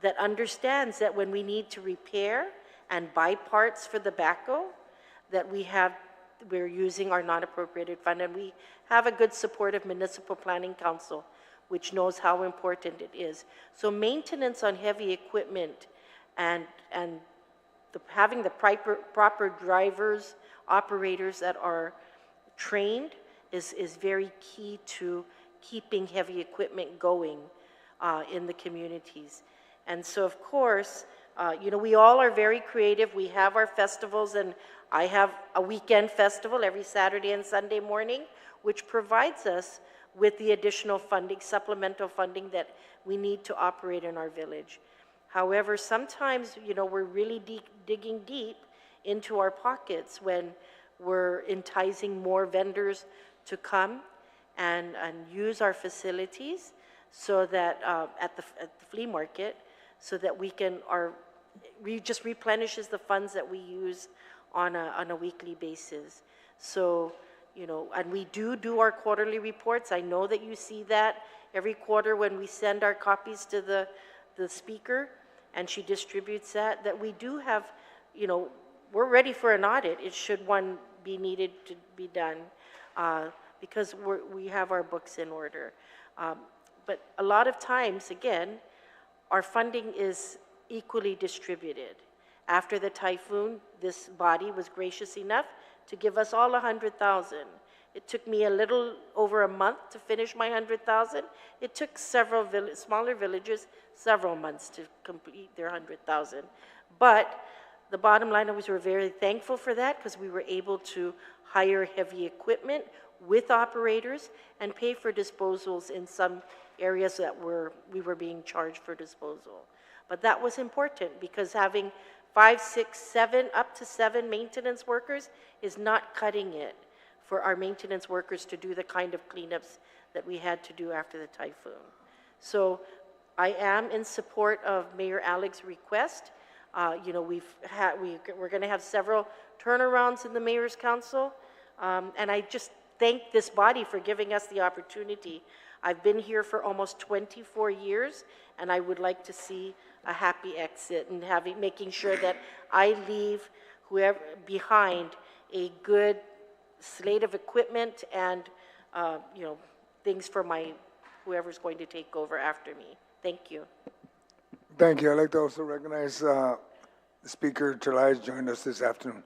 S6: that understands that when we need to repair and buy parts for the backhoe, that we're using our non-appropriated fund, and we have a good supportive municipal planning council which knows how important it is. So maintenance on heavy equipment and having the proper drivers, operators that are trained is very key to keeping heavy equipment going in the communities. And so, of course, we all are very creative. We have our festivals, and I have a weekend festival every Saturday and Sunday morning, which provides us with the additional funding, supplemental funding that we need to operate in our village. However, sometimes, we're really digging deep into our pockets when we're enticing more vendors to come and use our facilities so that at the flea market, so that we just replenishes the funds that we use on a weekly basis. So, and we do our quarterly reports. I know that you see that every quarter when we send our copies to the speaker and she distributes that we do have, we're ready for an audit. It should one be needed to be done because we have our books in order. But a lot of times, again, our funding is equally distributed. After the typhoon, this body was gracious enough to give us all $100,000. It took me a little over a month to finish my $100,000. It took several smaller villages several months to complete their $100,000. But the bottom line is we're very thankful for that because we were able to hire heavy equipment with operators and pay for disposals in some areas that we were being charged for disposal. But that was important because having 5, 6, 7, up to 7 maintenance workers is not cutting it for our maintenance workers to do the kind of cleanups that we had to do after the typhoon. So I am in support of Mayor Alec's request. We're going to have several turnarounds in the Mayor's Council, and I just thank this body for giving us the opportunity. I've been here for almost 24 years, and I would like to see a happy exit and making sure that I leave whoever behind a good slate of equipment and things for whoever's going to take over after me. Thank you.
S1: Thank you. I'd like to also recognize Speaker Terlais joined us this afternoon.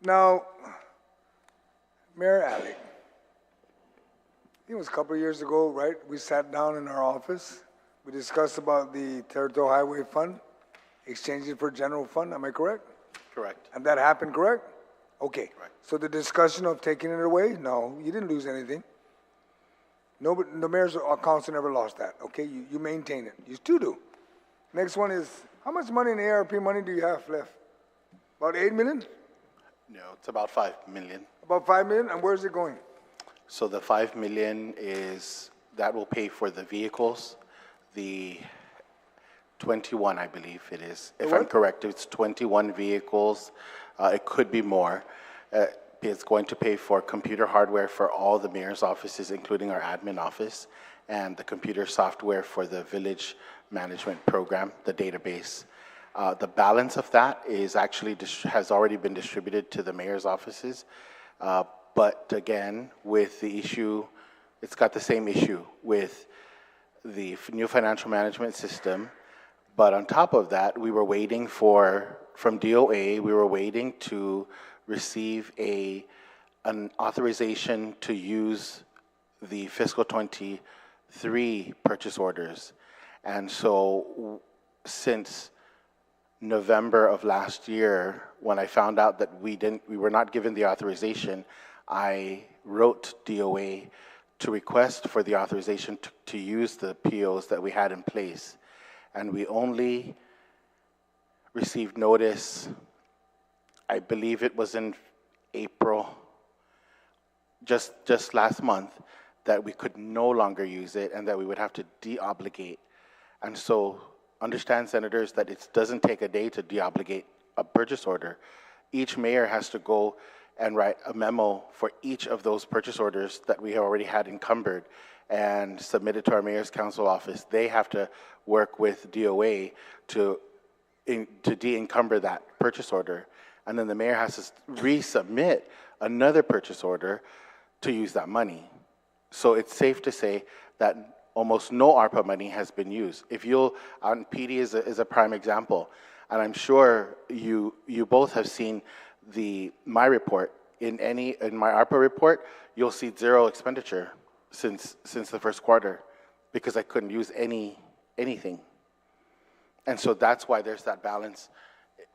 S1: Now, Mayor Alec, it was a couple of years ago, right? We sat down in our office. We discussed about the Territorial Highway Fund, exchanging it for general fund. Am I correct?
S3: Correct.
S1: And that happened, correct? Okay.
S3: Correct.
S1: So the discussion of taking it away, no, you didn't lose anything. No, the mayor's council never lost that, okay? You maintain it. You still do. Next one is, how much money in ARP money do you have left? About 8 million?
S3: No, it's about 5 million.
S1: About 5 million? And where's it going?
S3: So the 5 million that will pay for the vehicles, the 21, I believe it is. If I'm correct, it's 21 vehicles. It could be more. It's going to pay for computer hardware for all the mayor's offices, including our admin office. and the computer software for the village management program, the database. The balance of that is actually has already been distributed to the mayor's offices. But again, with the issue, it's got the same issue with the new financial management system. But on top of that, we were waiting from DOA, we were waiting to receive an authorization to use the fiscal 23 purchase orders. And so since November of last year, when I found out that we were not given the authorization, I wrote DOA to request for the authorization to use the POs that we had in place. And we only received notice, I believe it was in April, just last month, that we could no longer use it and that we would have to deobligate. And so understand, senators, that it doesn't take a day to deobligate a purchase order. Each mayor has to go and write a memo for each of those purchase orders that we already had encumbered and submit it to our mayor's council office. They have to work with DOA to de-encumber that purchase order. And then the mayor has to resubmit another purchase order to use that money. So it's safe to say that almost no ARPA money has been used. If you'll, PD is a prime example, and I'm sure you both have seen my report. In my ARPA report, you'll see zero expenditure since the first quarter, because I couldn't use anything. And so that's why there's that balance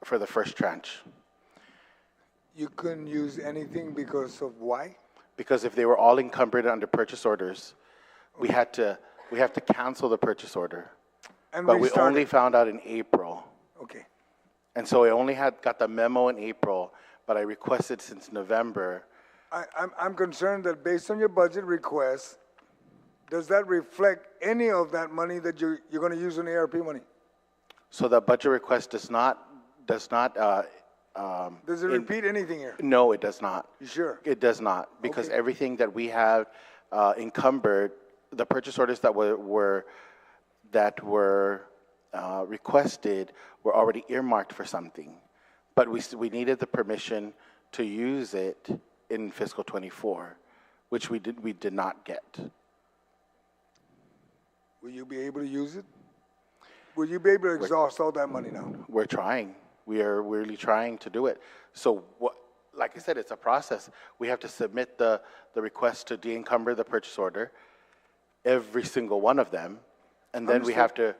S3: for the first tranche.
S1: You couldn't use anything because of why?
S3: Because if they were all encumbered under purchase orders, we have to cancel the purchase order.
S1: And
S3: but we
S1: restart
S3: only
S1: it.
S3: found out in April.
S1: Okay.
S3: And so I only got the memo in April, but I requested since November.
S1: I'm concerned that based on your budget request, does that reflect any of that money that you're going to use on ARP money?
S3: So the budget request does not.
S1: Does it repeat anything here?
S3: No, it does not.
S1: You sure?
S3: It does not, because
S1: Okay.
S3: everything that we have encumbered, the purchase orders that were requested were already earmarked for something, but we needed the permission to use it in fiscal 24, which we did not get.
S1: Will you be able to use it? Will you be able to exhaust all that money now?
S3: We're trying. We are really trying to do it. So like I said, it's a process. We have to submit the request to de-encumber the purchase order, every single one of them, and then we have to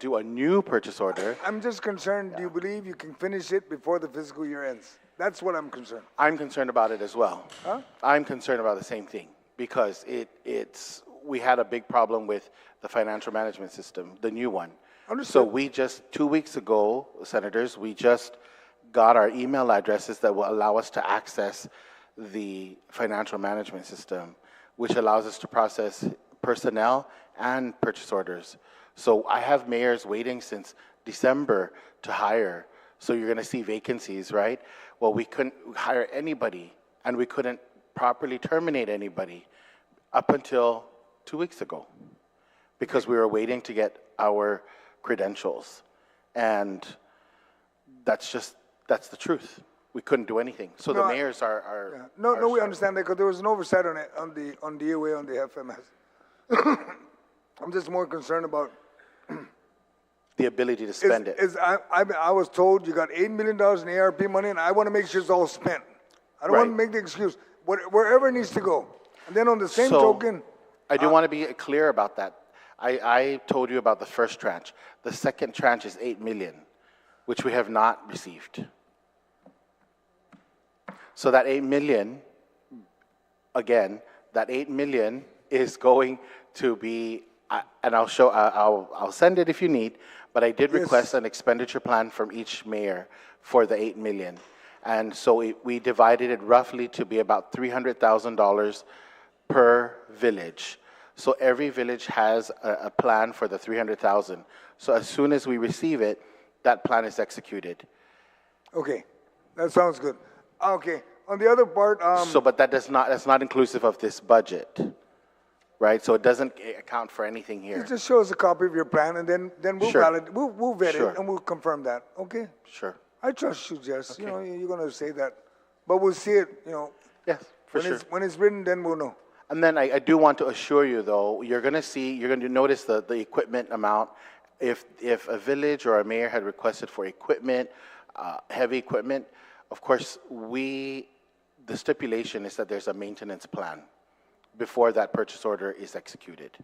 S3: do a new purchase order.
S1: I'm just concerned, do you believe you can finish it before the fiscal year ends? That's what I'm concerned.
S3: I'm concerned about it as well.
S1: Huh?
S3: I'm concerned about the same thing, because we had a big problem with the financial management system, the new one.
S1: Understood.
S3: So we just, 2 weeks ago, senators, we just got our email addresses that will allow us to access the financial management system, which allows us to process personnel and purchase orders. So I have mayors waiting since December to hire. So you're going to see vacancies, right? Well, we couldn't hire anybody, and we couldn't properly terminate anybody up until 2 weeks ago, because we were waiting to get our credentials. And that's the truth. We couldn't do anything. So the mayors are
S1: No, we understand that, because there was an oversight on it, on DOA, on the FMS. I'm just more concerned about
S3: the ability to spend it.
S1: I was told you got $8 million in ARP money, and I want to make sure it's all spent. I don't want to make the excuse. Wherever it needs to go. And then on the same token,
S3: I do want to be clear about that. I told you about the first tranche. The second tranche is $8 million, which we have not received. So that $8 million, again, that $8 million is going to be, and I'll send it if you need, but I did request an expenditure plan from each mayor for the $8 million. And so we divided it roughly to be about $300,000 per village. So every village has a plan for the $300,000. So as soon as we receive it, that plan is executed.
S1: okay, that sounds good. Okay, on the other part,
S3: But that's not inclusive of this budget. right? So it doesn't account for anything here.
S1: It just shows a copy of your plan, and then we'll
S3: Sure.
S1: we'll vet
S3: Sure.
S1: it, and we'll confirm that, okay?
S3: Sure.
S1: I trust you, Jess, you know, you're gonna say that, but we'll see it, you know.
S3: Yes, for sure.
S1: When it's written, then we'll know.
S3: And then I do want to assure you, though, you're going to notice the equipment amount. If a village or a mayor had requested for equipment, heavy equipment, of course, the stipulation is that there's a maintenance plan before that purchase order is executed.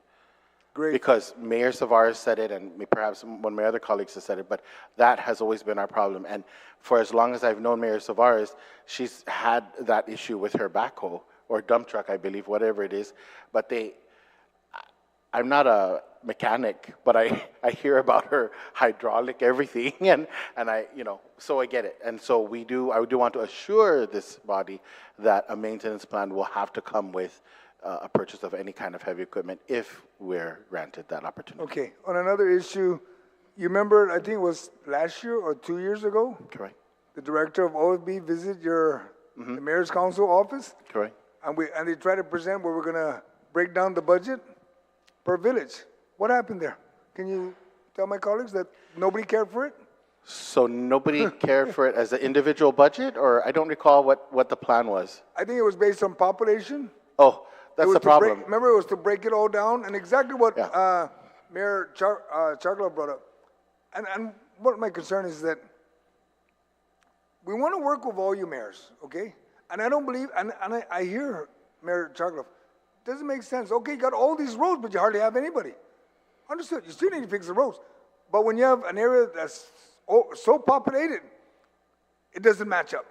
S1: Great.
S3: Because Mayor Savares said it, and perhaps one of my other colleagues has said it, but that has always been our problem. And for as long as I've known Mayor Savares, she's had that issue with her backhoe, or dump truck, I believe, whatever it is. But I'm not a mechanic, but I hear about her hydraulic everything, and so I get it. And so I do want to assure this body that a maintenance plan will have to come with a purchase of any kind of heavy equipment if we're granted that opportunity.
S1: Okay, on another issue, you remember, I think it was last year or 2 years ago,
S3: Correct.
S1: the director of OFB visited the mayor's council office,
S3: Correct.
S1: and they tried to present where we're gonna break down the budget per village. What happened there? Can you tell my colleagues that nobody cared for it?
S3: So nobody cared for it as an individual budget, or I don't recall what the plan was.
S1: I think it was based on population.
S3: Oh,
S1: It
S3: that's
S1: was
S3: the
S1: to break-
S3: problem.
S1: Remember, it was to break it all down, and exactly what
S3: Yeah.
S1: Mayor Chocolo brought up. And what my concern is that we want to work with all you mayors, okay? And I don't believe, and I hear Mayor Chocolo, doesn't make sense. Okay, you got all these roads, but you hardly have anybody. Understood, you still need to fix the roads. But when you have an area that's so populated, it doesn't match up.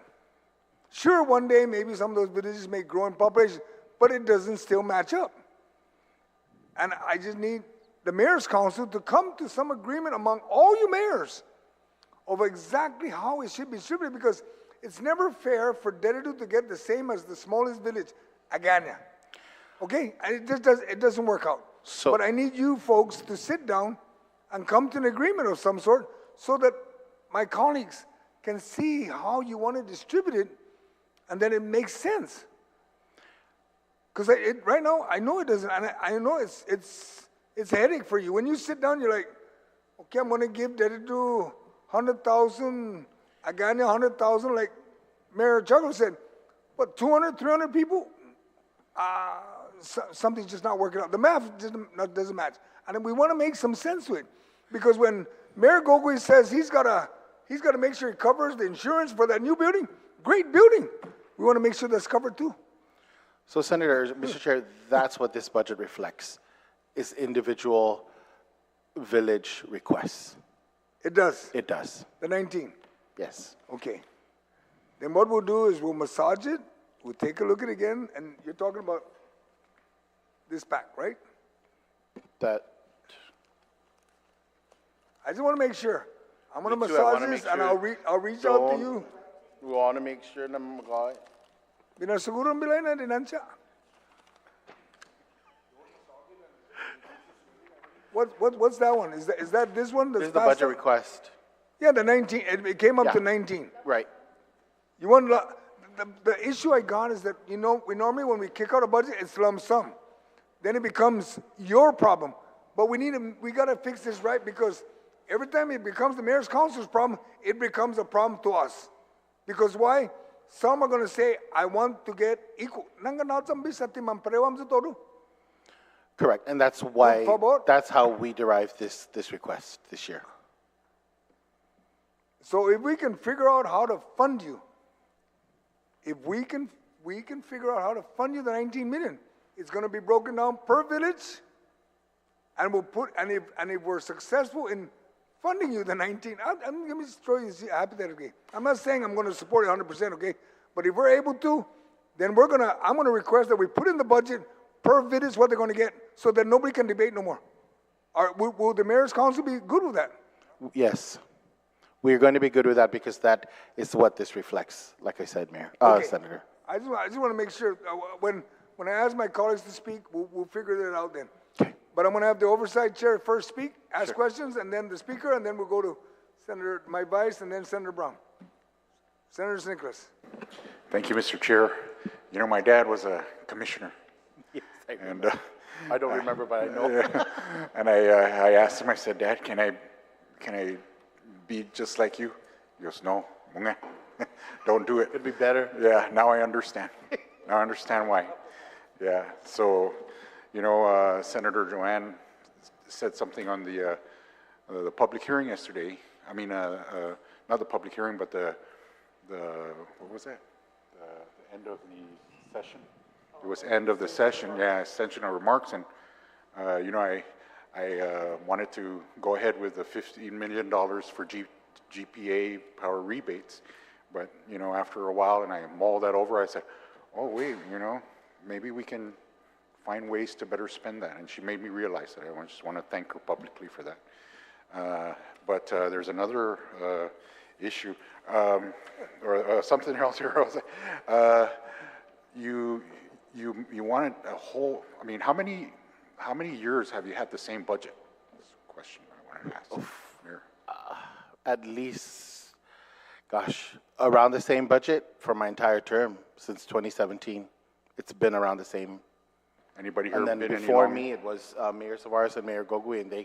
S1: Sure, one day maybe some of those villages may grow in population, but it doesn't still match up. And I just need the mayor's council to come to some agreement among all you mayors of exactly how it should be distributed, because it's never fair for Dededo to get the same as the smallest village, Agana. Okay, and it doesn't work out.
S3: So-
S1: but I need you folks to sit down and come to an agreement of some sort so that my colleagues can see how you want to distribute it, and then it makes sense. Because right now, I know it doesn't, and I know it's a headache for you. When you sit down, you're like, okay, I'm going to give Dededo 100,000, Agana 100,000, like Mayor Chocolo said. But 200, 300 people, something's just not working out. The math doesn't match. And we want to make some sense to it. Because when Mayor Guåhan says he's got to make sure he covers the insurance for that new building, great building. We want to make sure that's covered too.
S3: So, Senator, Mr. Chair, that's what this budget reflects, is individual village requests.
S1: It does.
S3: It does,
S1: The 19.
S3: yes.
S1: Okay. Then what we'll do is we'll massage it, we'll take a look at it again, and you're talking about this pack, right?
S3: That,
S1: I just want to make sure. I'm going to
S3: Me too, I
S1: massage
S3: wanna
S1: this,
S3: make
S1: and
S3: sure
S1: I'll reach out to
S3: don't-
S1: you.
S3: we want to make sure na mga
S1: Binasuguro ang bilay na dinansya. What's that one? Is that this one?
S3: This is the budget request,
S1: Yeah, the 19. It came up to
S3: Yeah.
S1: 19.
S3: right?
S1: You want the issue I got is that, we normally when we kick out a budget, it's lump sum. Then it becomes your problem. But we got to fix this right, because every time it becomes the mayor's council's problem, it becomes a problem to us. Because why? Some are going to say, I want to get equal.
S3: Correct, and that's
S1: Por
S3: why,
S1: favor.
S3: that's how we derived this request this year.
S1: So if we can figure out how to fund you, if we can figure out how to fund you the 19 million, it's going to be broken down per village, and if we're successful in funding you the 19, let me just throw you hypothetically. I'm not saying I'm going to support it 100%, okay? But if we're able to, then I'm going to request that we put in the budget per village what they're going to get, so that nobody can debate no more. Will the mayor's council be good with that?
S3: Yes, we're going to be good with that, because that is what this reflects, like I said, Mayor,
S1: Okay.
S3: Senator.
S1: I just want to make sure, when I ask my colleagues to speak, we'll figure that out then.
S3: Okay.
S1: But I'm going to have the oversight chair first speak, ask questions, and then the speaker, and then we'll go to my vice, and then Senator Brown. Senator Nicholas.
S7: Thank you, Mr. Chair. You know, my dad was a commissioner.
S3: Yes, I
S7: And
S3: remember. I don't remember, but I know.
S7: And I asked him, I said, Dad, can I be just like you? He goes, no, munga. Don't do it.
S3: Could be better.
S7: Yeah, now I understand. Now I understand why. Yeah, so, you know, Senator Joanne said something on the public hearing yesterday. I mean, not the public hearing, but the what was that? The end of the session. It was end of the session, yeah, extension of remarks, and you know, I wanted to go ahead with the $15 million for GPA power rebates, but you know, after a while, and I mulled that over, I said, oh wait, you know, maybe we can find ways to better spend that, and she made me realize that. I just want to thank her publicly for that. But there's another issue, or something else here. You wanted a whole. I mean, how many years have you had the same budget? That's a question I wanted to ask. Mayor.
S3: At least, gosh, around the same budget for my entire term since 2017. It's been around the same.
S7: Anybody here
S3: And then
S7: been
S3: before
S7: any
S3: me, it was Mayor Savares and Mayor Gogui, and they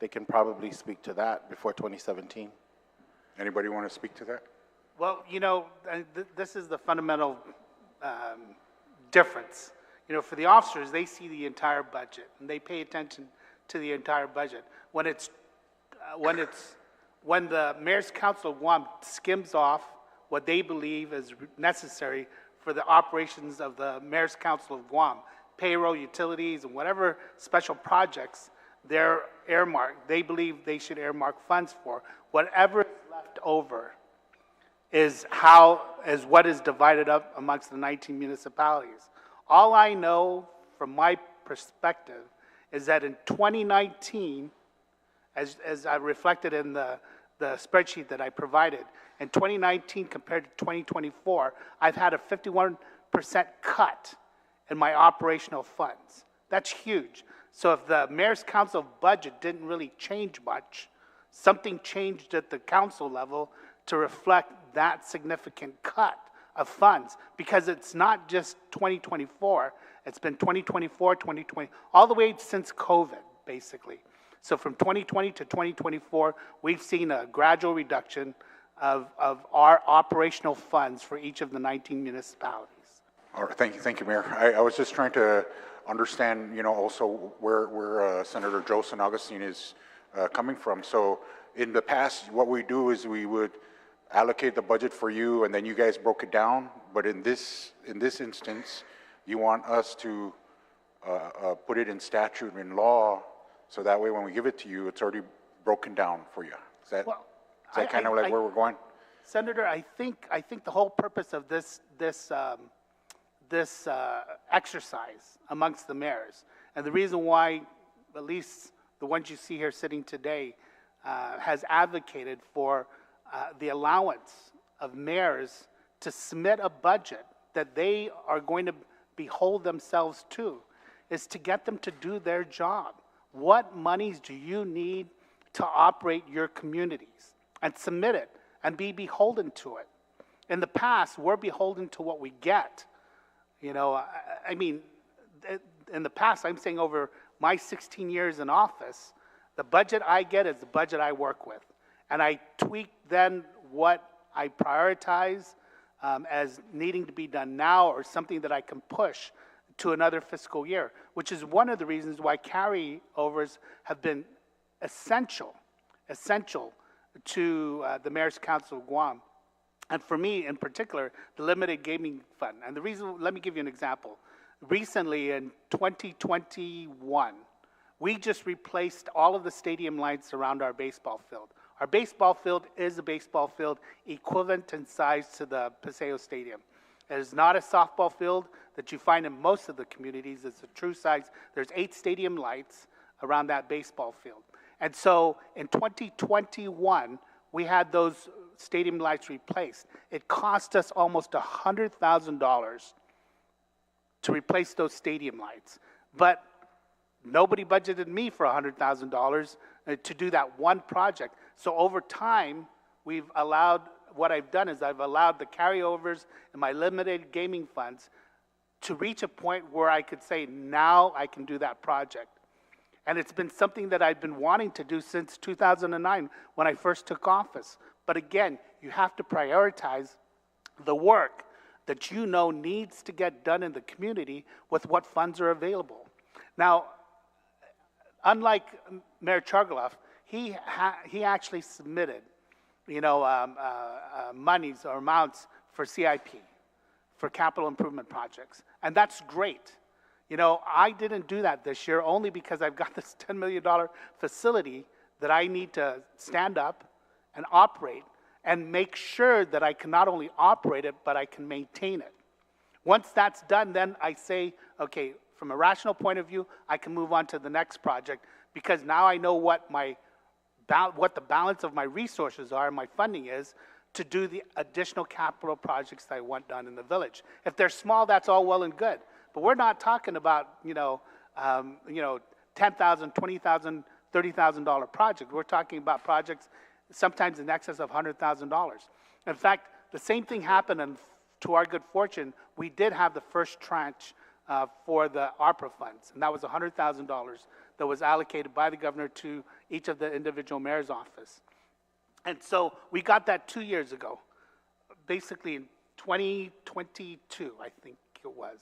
S3: can probably speak to that before 2017.
S7: Anybody want to speak to that?
S4: Well, you know, this is the fundamental difference. You know, for the officers, they see the entire budget, and they pay attention to the entire budget. When the Mayor's Council of Guam skims off what they believe is necessary for the operations of the Mayor's Council of Guam, payroll, utilities, and whatever special projects they're earmarked, they believe they should earmark funds for. Whatever is left over is what is divided up amongst the 19 municipalities. All I know from my perspective is that in 2019, as I reflected in the spreadsheet that I provided, in 2019 compared to 2024, I've had a 51% cut in my operational funds. That's huge. So if the Mayor's Council budget didn't really change much, something changed at the council level to reflect that significant cut of funds, because it's not just 2024, it's been 2024, 2020, all the way since COVID, basically. So from 2020 to 2024, we've seen a gradual reduction of our operational funds for each of the 19 municipalities.
S7: All right, thank you, Mayor. I was just trying to understand, you know, also where Senator Joseph Agustin is coming from. So in the past, what we do is we would allocate the budget for you, and then you guys broke it down. But in this instance, you want us to put it in statute, in law, so that way when we give it to you, it's already broken down for you. Is that kind of like where we're going?
S4: Senator, I think the whole purpose of this exercise amongst the mayors, and the reason why at least the ones you see here sitting today has advocated for the allowance of mayors to submit a budget that they are going to behold themselves to, is to get them to do their job. What monies do you need to operate your communities? And submit it and be beholden to it. In the past, we're beholden to what we get. You know, I mean, in the past, I'm saying over my 16 years in office, the budget I get is the budget I work with. And I tweak then what I prioritize as needing to be done now, or something that I can push to another fiscal year, which is one of the reasons why carryovers have been essential to the Mayor's Council of Guam. And for me, in particular, the limited gaming fund. And the reason, let me give you an example. Recently, in 2021, we just replaced all of the stadium lights around our baseball field. Our baseball field is a baseball field equivalent in size to the Paseo Stadium. It is not a softball field that you find in most of the communities. It's a true size. There's 8 stadium lights around that baseball field. And so in 2021, we had those stadium lights replaced. It cost us almost $100,000 to replace those stadium lights. But nobody budgeted me for $100,000 to do that one project. So over time, what I've done is I've allowed the carryovers and my limited gaming funds to reach a point where I could say, now I can do that project. And it's been something that I've been wanting to do since 2009 when I first took office. But again, you have to prioritize the work that you know needs to get done in the community with what funds are available. Now, unlike Mayor Chargaloff, he actually submitted, monies or amounts for CIP, for capital improvement projects, and that's great. I didn't do that this year only because I've got this $10 million facility that I need to stand up and operate and make sure that I can not only operate it, but I can maintain it. Once that's done, then I say, okay, from a rational point of view, I can move on to the next project because now I know what the balance of my resources are and my funding is to do the additional capital projects that I want done in the village. If they're small, that's all well and good. But we're not talking about, $10,000, $20,000, $30,000 projects. We're talking about projects sometimes in excess of $100,000. In fact, the same thing happened, and to our good fortune, we did have the first tranche for the APPRA funds, and that was $100,000 that was allocated by the governor to each of the individual mayor's office. And so we got that 2 years ago, basically in 2022, I think it was.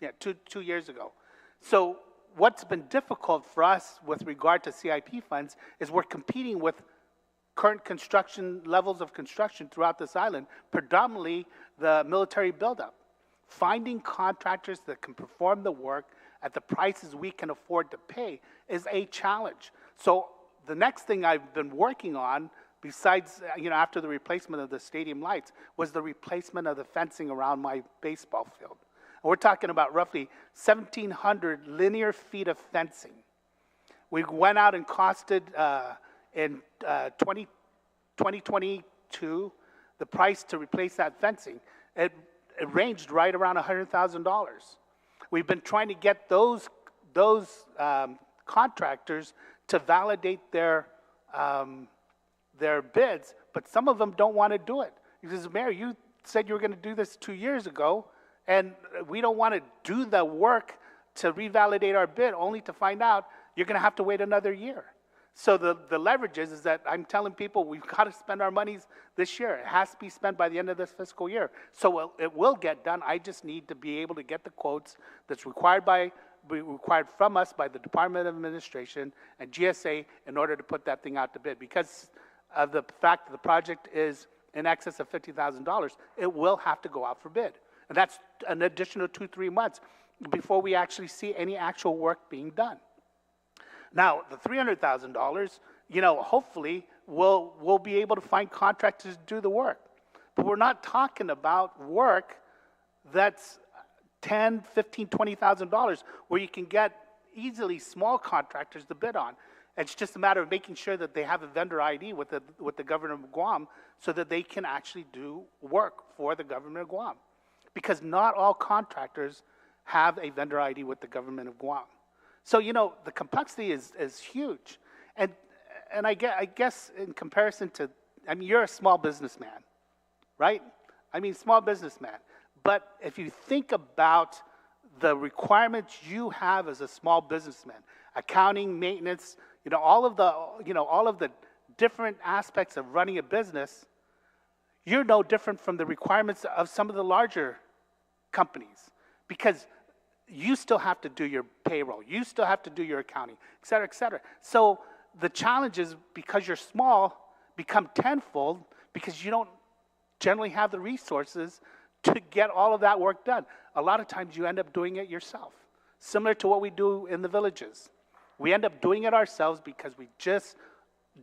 S4: Yeah, two years ago. So what's been difficult for us with regard to CIP funds is we're competing with current construction levels of construction throughout this island, predominantly the military buildup. Finding contractors that can perform the work at the prices we can afford to pay is a challenge. So the next thing I've been working on, besides, after the replacement of the stadium lights, was the replacement of the fencing around my baseball field. And we're talking about roughly 1,700 linear feet of fencing. We went out and costed in 2022, the price to replace that fencing, it ranged right around $100,000. We've been trying to get those contractors to validate their bids, but some of them don't want to do it. He says, Mayor, you said you were going to do this 2 years ago, and we don't want to do the work to revalidate our bid, only to find out you're going to have to wait another year. So the leverage is that I'm telling people we've got to spend our monies this year. It has to be spent by the end of this fiscal year. So it will get done. I just need to be able to get the quotes that's required from us by the Department of Administration and GSA in order to put that thing out to bid. Because of the fact that the project is in excess of $50,000, it will have to go out for bid. And that's an additional 2-3 months before we actually see any actual work being done. Now, the $300,000, hopefully we'll be able to find contractors to do the work. But we're not talking about work that's $10,000, $15,000, $20,000 where you can get easily small contractors to bid on. It's just a matter of making sure that they have a vendor ID with the Governor of Guam so that they can actually do work for the Government of Guam. Because not all contractors have a vendor ID with the Government of Guam. So, the complexity is huge. And I guess in comparison to, you're a small businessman, right? Small businessman. But if you think about the requirements you have as a small businessman, accounting, maintenance, all of the different aspects of running a business, you're no different from the requirements of some of the larger companies. Because you still have to do your payroll. You still have to do your accounting, et cetera, et cetera. So the challenges, because you're small, become tenfold because you don't generally have the resources to get all of that work done. A lot of times you end up doing it yourself, similar to what we do in the villages. We end up doing it ourselves because we just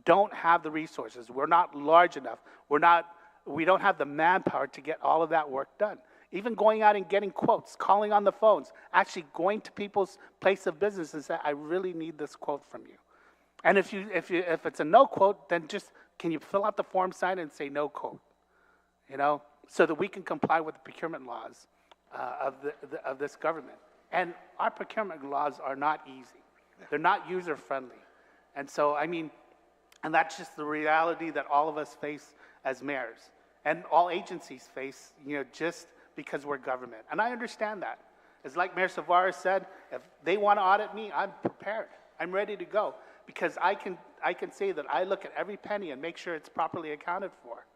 S4: don't have the resources. We're not large enough. We don't have the manpower to get all of that work done. Even going out and getting quotes, calling on the phones, actually going to people's place of business and say, I really need this quote from you. And if it's a no quote, then just, can you fill out the form, sign it, and say no quote? So that we can comply with the procurement laws of this government. And our procurement laws are not easy. They're not user-friendly. And so, and that's just the reality that all of us face as mayors. And all agencies face, just because we're government. And I understand that. It's like Mayor Savara said, if they want to audit me, I'm prepared. I'm ready to go because I can say that I look at every penny and make sure it's properly accounted for.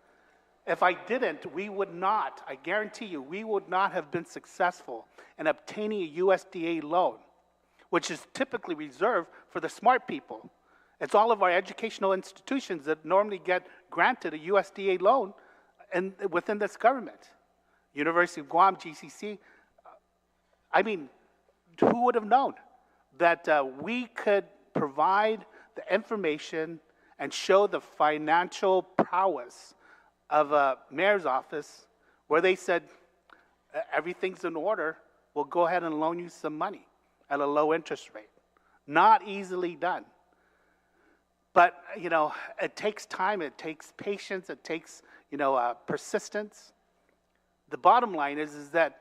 S4: If I didn't, we would not, I guarantee you, we would not have been successful in obtaining a USDA loan, which is typically reserved for the smart people. It's all of our educational institutions that normally get granted a USDA loan within this government. University of Guam, GCC. I mean, who would have known that we could provide the information and show the financial prowess of a mayor's office where they said, everything's in order, we'll go ahead and loan you some money at a low interest rate. Not easily done. But, you know, it takes time, it takes patience, it takes, you know, persistence. The bottom line is that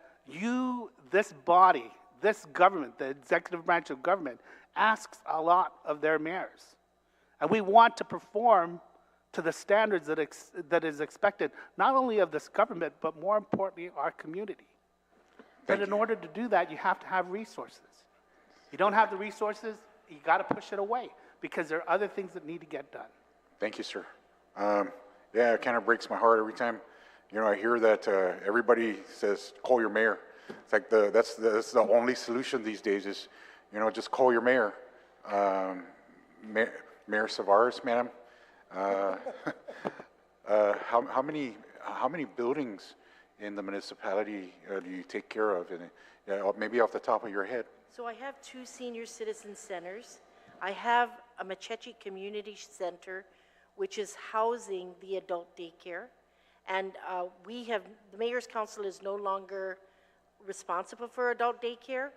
S4: this body, this government, the executive branch of government, asks a lot of their mayors. And we want to perform to the standards that is expected, not only of this government, but more importantly, our community. But in order to do that, you have to have resources. You don't have the resources, you got to push it away because there are other things that need to get done.
S7: Thank you, sir. Yeah, it kind of breaks my heart every time, you know, I hear that everybody says, call your mayor. It's like that's the only solution these days is, you know, just call your mayor. Mayor Savaras, madam, how many buildings in the municipality do you take care of? And maybe off the top of your head.
S6: So I have 2 senior citizen centers. I have a Machechi Community Center, which is housing the adult daycare. And the Mayor's Council is no longer responsible for adult daycare.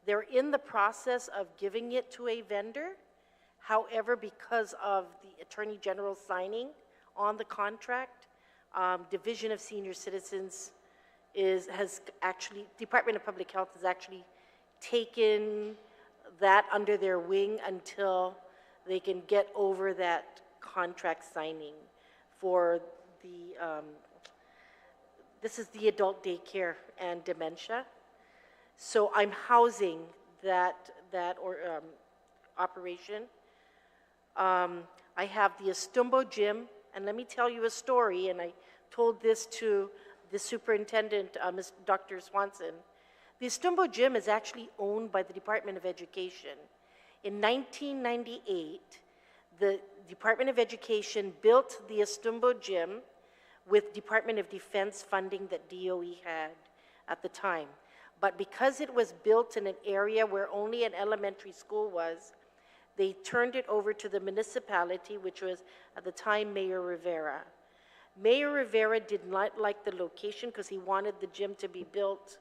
S6: They're in the process of giving it to a vendor. However, because of the Attorney General signing on the contract, Division of Senior Citizens Department of Public Health has actually taken that under their wing until they can get over that contract signing for this is the adult daycare and dementia. So I'm housing that operation. I have the Estumbo Gym, and let me tell you a story, and I told this to the superintendent, Dr. Swanson. The Estumbo Gym is actually owned by the Department of Education. In 1998, the Department of Education built the Estumbo Gym with Department of Defense funding that DOE had at the time. But because it was built in an area where only an elementary school was, they turned it over to the municipality, which was at the time Mayor Rivera. Mayor Rivera did not like the location because he wanted the gym to be built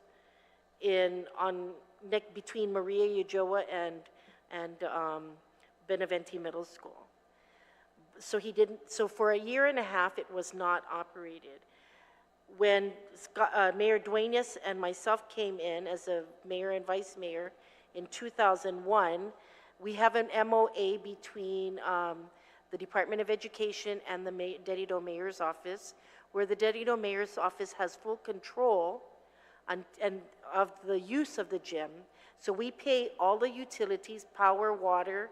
S6: between Maria Ujoa and Benavente Middle School. So he didn't. So for a year and a half, it was not operated. When Mayor Duenas and myself came in as a mayor and vice mayor in 2001, we have an MOA between the Department of Education and the Dededo Mayor's Office, where the Dededo Mayor's Office has full control and of the use of the gym. So we pay all the utilities, power, water.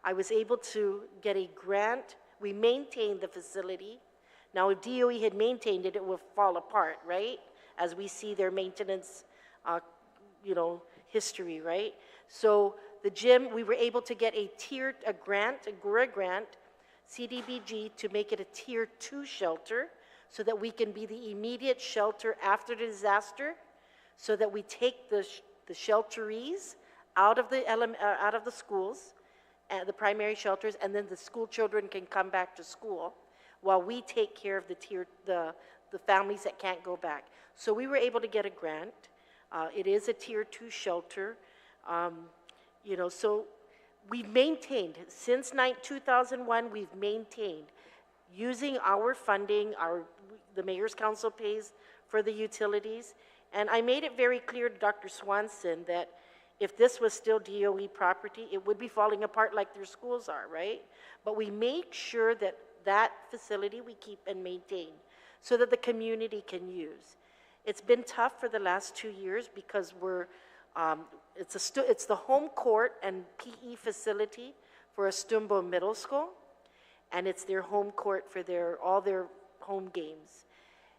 S6: I was able to get a grant. We maintained the facility. Now, if DOE had maintained it, it would fall apart, right? As we see their maintenance, history, right? So the gym, we were able to get a GURA grant, CDBG, to make it a Tier 2 shelter so that we can be the immediate shelter after the disaster, so that we take the shelterees out of the schools, the primary shelters, and then the school children can come back to school while we take care of the families that can't go back. So we were able to get a grant. It is a Tier 2 shelter. So we've maintained, since 2001, we've maintained, using our funding, the Mayor's Council pays for the utilities, and I made it very clear to Dr. Swanson that if this was still DOE property, it would be falling apart like their schools are, right? But we make sure that that facility we keep and maintain so that the community can use. It's been tough for the last 2 years because we're It's the home court and PE facility for Astumbo Middle School, and it's their home court for all their home games.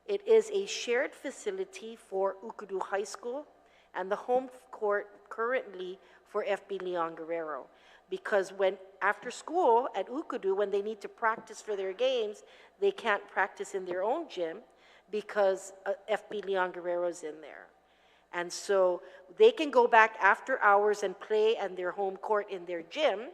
S6: It is a shared facility for Ukudu High School and the home court currently for FB Leon Guerrero. Because after school at Ukudu, when they need to practice for their games, they can't practice in their own gym because FB Leon Guerrero's in there. And so they can go back after hours and play in their home court in their gym,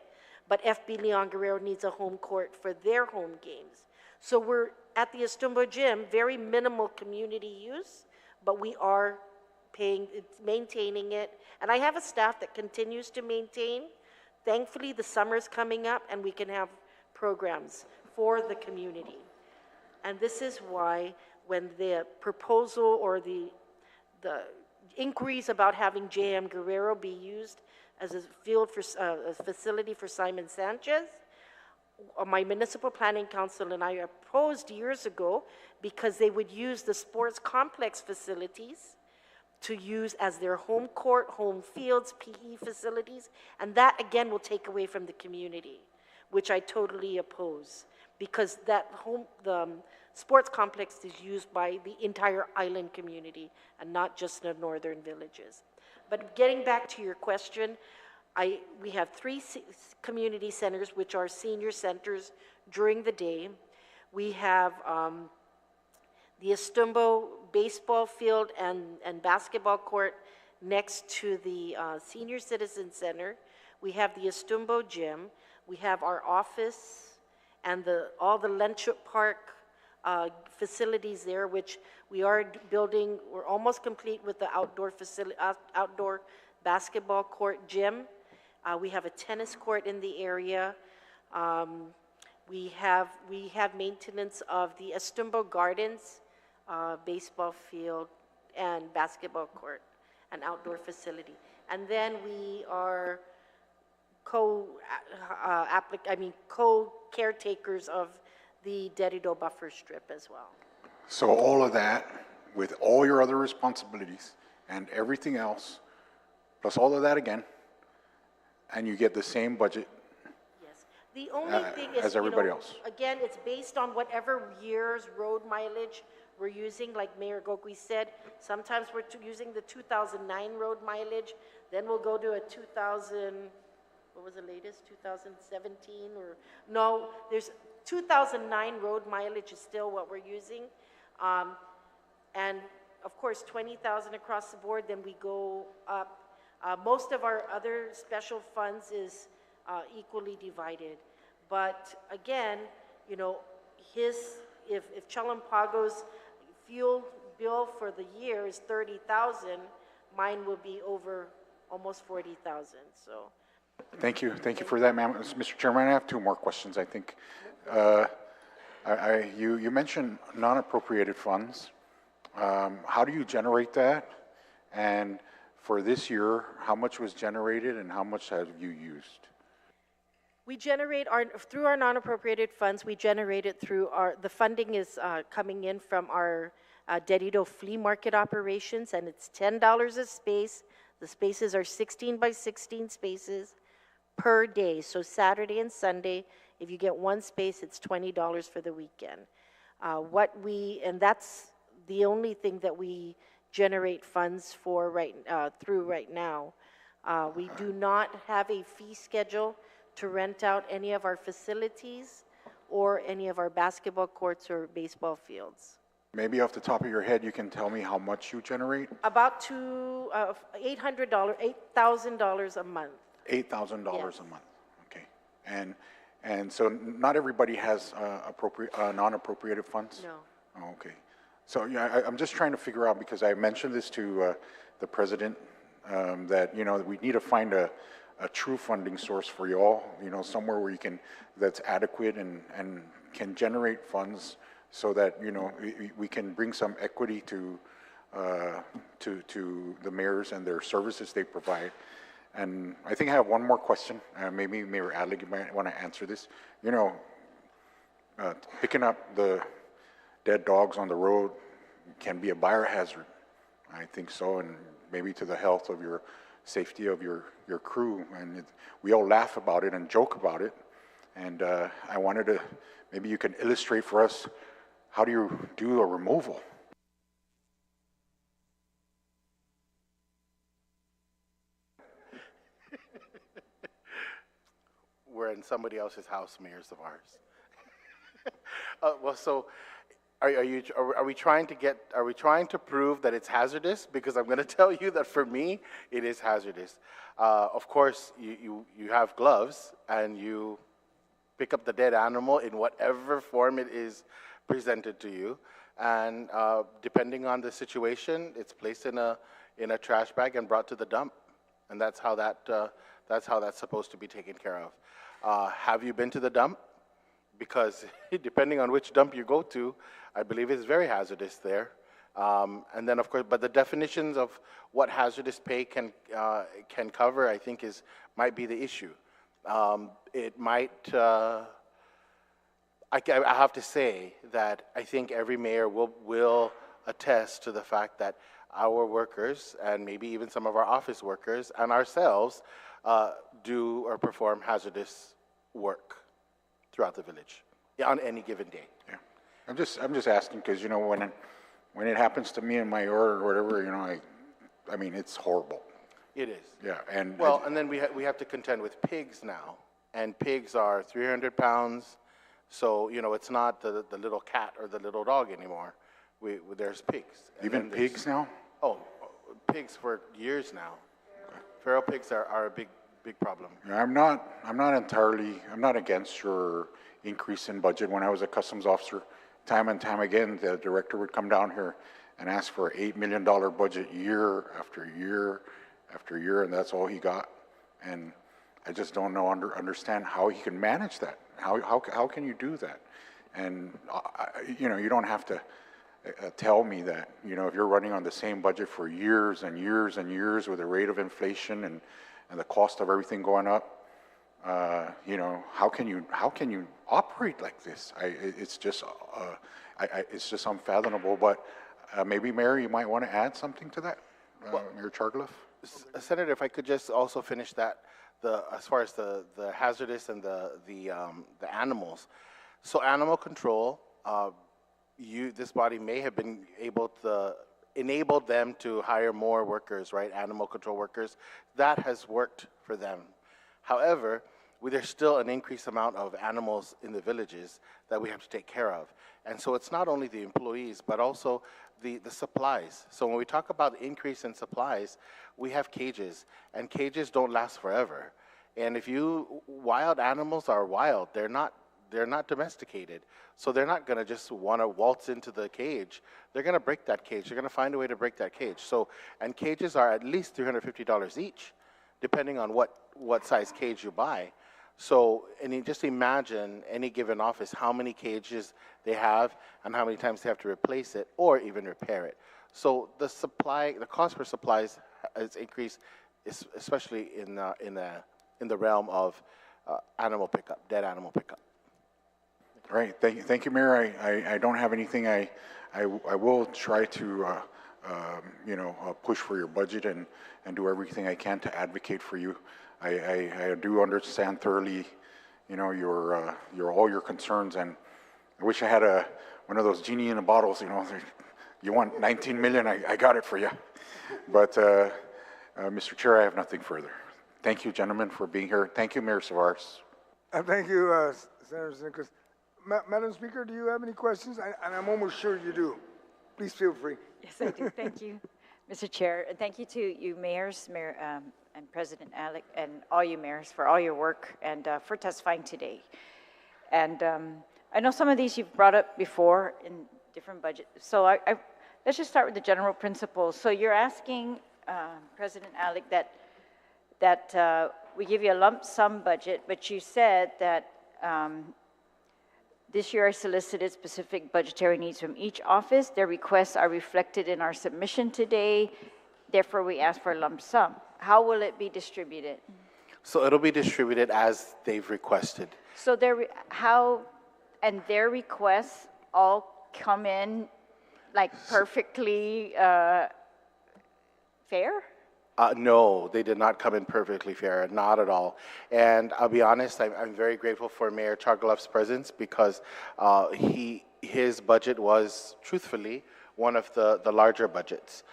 S6: but FB Leon Guerrero needs a home court for their home games. So we're at the Astumbo gym, very minimal community use, but we are maintaining it. And I have a staff that continues to maintain. Thankfully, the summer's coming up and we can have programs for the community. And this is why when the proposal or the inquiries about having JM Guerrero be used as a a facility for Simon Sanchez, my municipal planning council and I opposed years ago because they would use the sports complex facilities to use as their home court, home fields, PE facilities, and that again will take away from the community, which I totally oppose, because the sports complex is used by the entire island community and not just the northern villages. But getting back to your question, we have 3 community centers, which are senior centers during the day. We have the Astumbo baseball field and basketball court next to the Senior Citizen Center. We have the Astumbo gym. We have our office and all the Lenchuk Park facilities there, which we are building. We're almost complete with the outdoor basketball court gym. We have a tennis court in the area. We have maintenance of the Astumbo Gardens baseball field and basketball court, an outdoor facility. And then we are co-caretakers of the Dededo buffer strip as well.
S7: So all of that, with all your other responsibilities and everything else, plus all of that again, and you get the same budget
S6: Yes. The only thing is,
S7: as everybody else.
S6: Again, it's based on whatever year's road mileage we're using. Like Mayor Gokwi said, sometimes we're using the 2009 road mileage, then we'll go to a 2000, what was the latest, 2017 or, no, there's 2009 road mileage is still what we're using. And of course, 20,000 across the board, then we go up. Most of our other special funds is equally divided. But again, if Chalan Pago's fuel bill for the year is 30,000, mine will be over almost 40,000. So.
S7: Thank you for that, ma'am. Mr. Chairman, I have 2 more questions, I think. You mentioned non-appropriated funds. How do you generate that? And for this year, how much was generated and how much have you used?
S6: We generate through our non-appropriated funds, we generate it through the funding is coming in from our Dededo flea market operations, and it's $10 a space. The spaces are 16 by 16 spaces per day. So Saturday and Sunday, if you get 1 space, it's $20 for the weekend. And that's the only thing that we generate funds for right now. We do not have a fee schedule to rent out any of our facilities or any of our basketball courts or baseball fields.
S7: Maybe off the top of your head, you can tell me how much you generate?
S6: About $8,000 a month.
S7: $8,000
S6: Yes.
S7: a month, okay. And so not everybody has non-appropriated funds?
S6: No.
S7: Oh, okay. So yeah, I'm just trying to figure out, because I mentioned this to the president, that we need to find a true funding source for you all, somewhere where that's adequate and can generate funds so that we can bring some equity to the mayors and their services they provide. And I think I have one more question. Maybe Mayor Adlig, you might want to answer this. Picking up the dead dogs on the road can be a biohazard. I think so, and maybe to the health of your safety of your crew. And we all laugh about it and joke about it. And I wanted to, maybe you can illustrate for us, how do you do a removal?
S3: We're in somebody else's house, mayors of ours. Well, so are we trying to prove that it's hazardous? Because I'm going to tell you that for me, it is hazardous. Of course, you have gloves and you pick up the dead animal in whatever form it is presented to you, and depending on the situation, it's placed in a trash bag and brought to the dump, and that's how that's supposed to be taken care of. Have you been to the dump? Because depending on which dump you go to, I believe it's very hazardous there. And then, of course, but the definitions of what hazardous pay can cover, I think, might be the issue. It might. I have to say that I think every mayor will attest to the fact that our workers, and maybe even some of our office workers and ourselves, do or perform hazardous work throughout the village on any given day.
S7: Yeah, I'm just asking because, you know, when it happens to me in my yard or whatever, you know, I mean, it's horrible.
S3: It is.
S7: Yeah, and
S3: well, and then we have to contend with pigs now, and pigs are 300 pounds, so you know it's not the little cat or the little dog anymore. There's pigs.
S7: Even pigs now?
S3: Oh, pigs for years now. Okay. Feral pigs are a big problem.
S7: Yeah, I'm not against your increase in budget. When I was a customs officer, time and time again, the director would come down here and ask for an $8 million budget year after year after year, and that's all he got. And I just don't understand how he can manage that. How can you do that? And you know, you don't have to tell me that. You know, if you're running on the same budget for years and years and years with the rate of inflation and the cost of everything going up, you know, how can you operate like this? It's just unfathomable. But maybe, Mayor, you might want to add something to that, Mayor Chargloff.
S3: Senator, if I could just also finish that, as far as the hazardous and the animals. So animal control, this body may have been able to enable them to hire more workers, right? Animal control workers. That has worked for them. However, there's still an increased amount of animals in the villages that we have to take care of. And so it's not only the employees, but also the supplies. So when we talk about the increase in supplies, we have cages, and cages don't last forever. And wild animals are wild. They're not domesticated. So they're not going to just want to waltz into the cage. They're going to break that cage. They're going to find a way to break that cage. So, and cages are at least $350 each, depending on what size cage you buy. So, and you just imagine any given office, how many cages they have and how many times they have to replace it or even repair it. So the cost for supplies has increased, especially in the realm of animal pickup, dead animal pickup.
S7: All right, thank you, Mayor. I don't have anything. I will try to push for your budget and do everything I can to advocate for you. I do understand thoroughly, you know, all your concerns, and I wish I had one of those genie in the bottles. You know, you want 19 million, I got it for you. But Mr. Chair, I have nothing further. Thank you, gentlemen, for being here. Thank you, Mayor Savares.
S1: Thank you, Senator Sinclair. Madam Speaker, do you have any questions? And I'm almost sure you do. Please feel free.
S8: Yes, I do. Thank you, Mr. Chair. And thank you to you mayors, and President Alec, and all you mayors for all your work and for testifying today. And I know some of these you've brought up before in different budgets. So let's just start with the general principles. So you're asking, President Alec, that we give you a lump sum budget, but you said that this year I solicited specific budgetary needs from each office. Their requests are reflected in our submission today. Therefore, we ask for a lump sum. How will it be distributed?
S3: So it'll be distributed as they've requested.
S8: So their requests all come in like perfectly fair?
S3: No, they did not come in perfectly fair, not at all. And I'll be honest, I'm very grateful for Mayor Chargalov's presence because his budget was, truthfully, one of the larger budgets.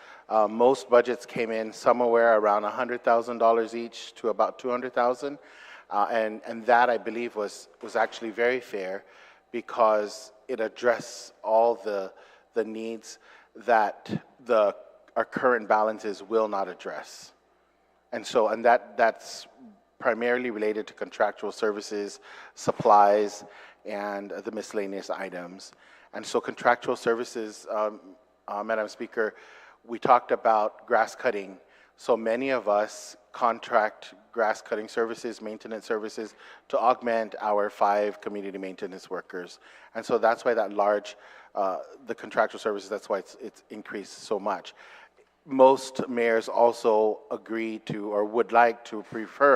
S3: Most budgets came in somewhere around $100,000 each to about $200,000, and that, I believe, was actually very fair because it addressed all the needs that our current balances will not address. And so, that's primarily related to contractual services, supplies, and the miscellaneous items. And so contractual services, Madam Speaker, we talked about grass cutting. So many of us contract grass cutting services, maintenance services, to augment our 5 community maintenance workers. And so that's why that large, the contractual services, that's why it's increased so much. Most mayors also agree to or would like to prefer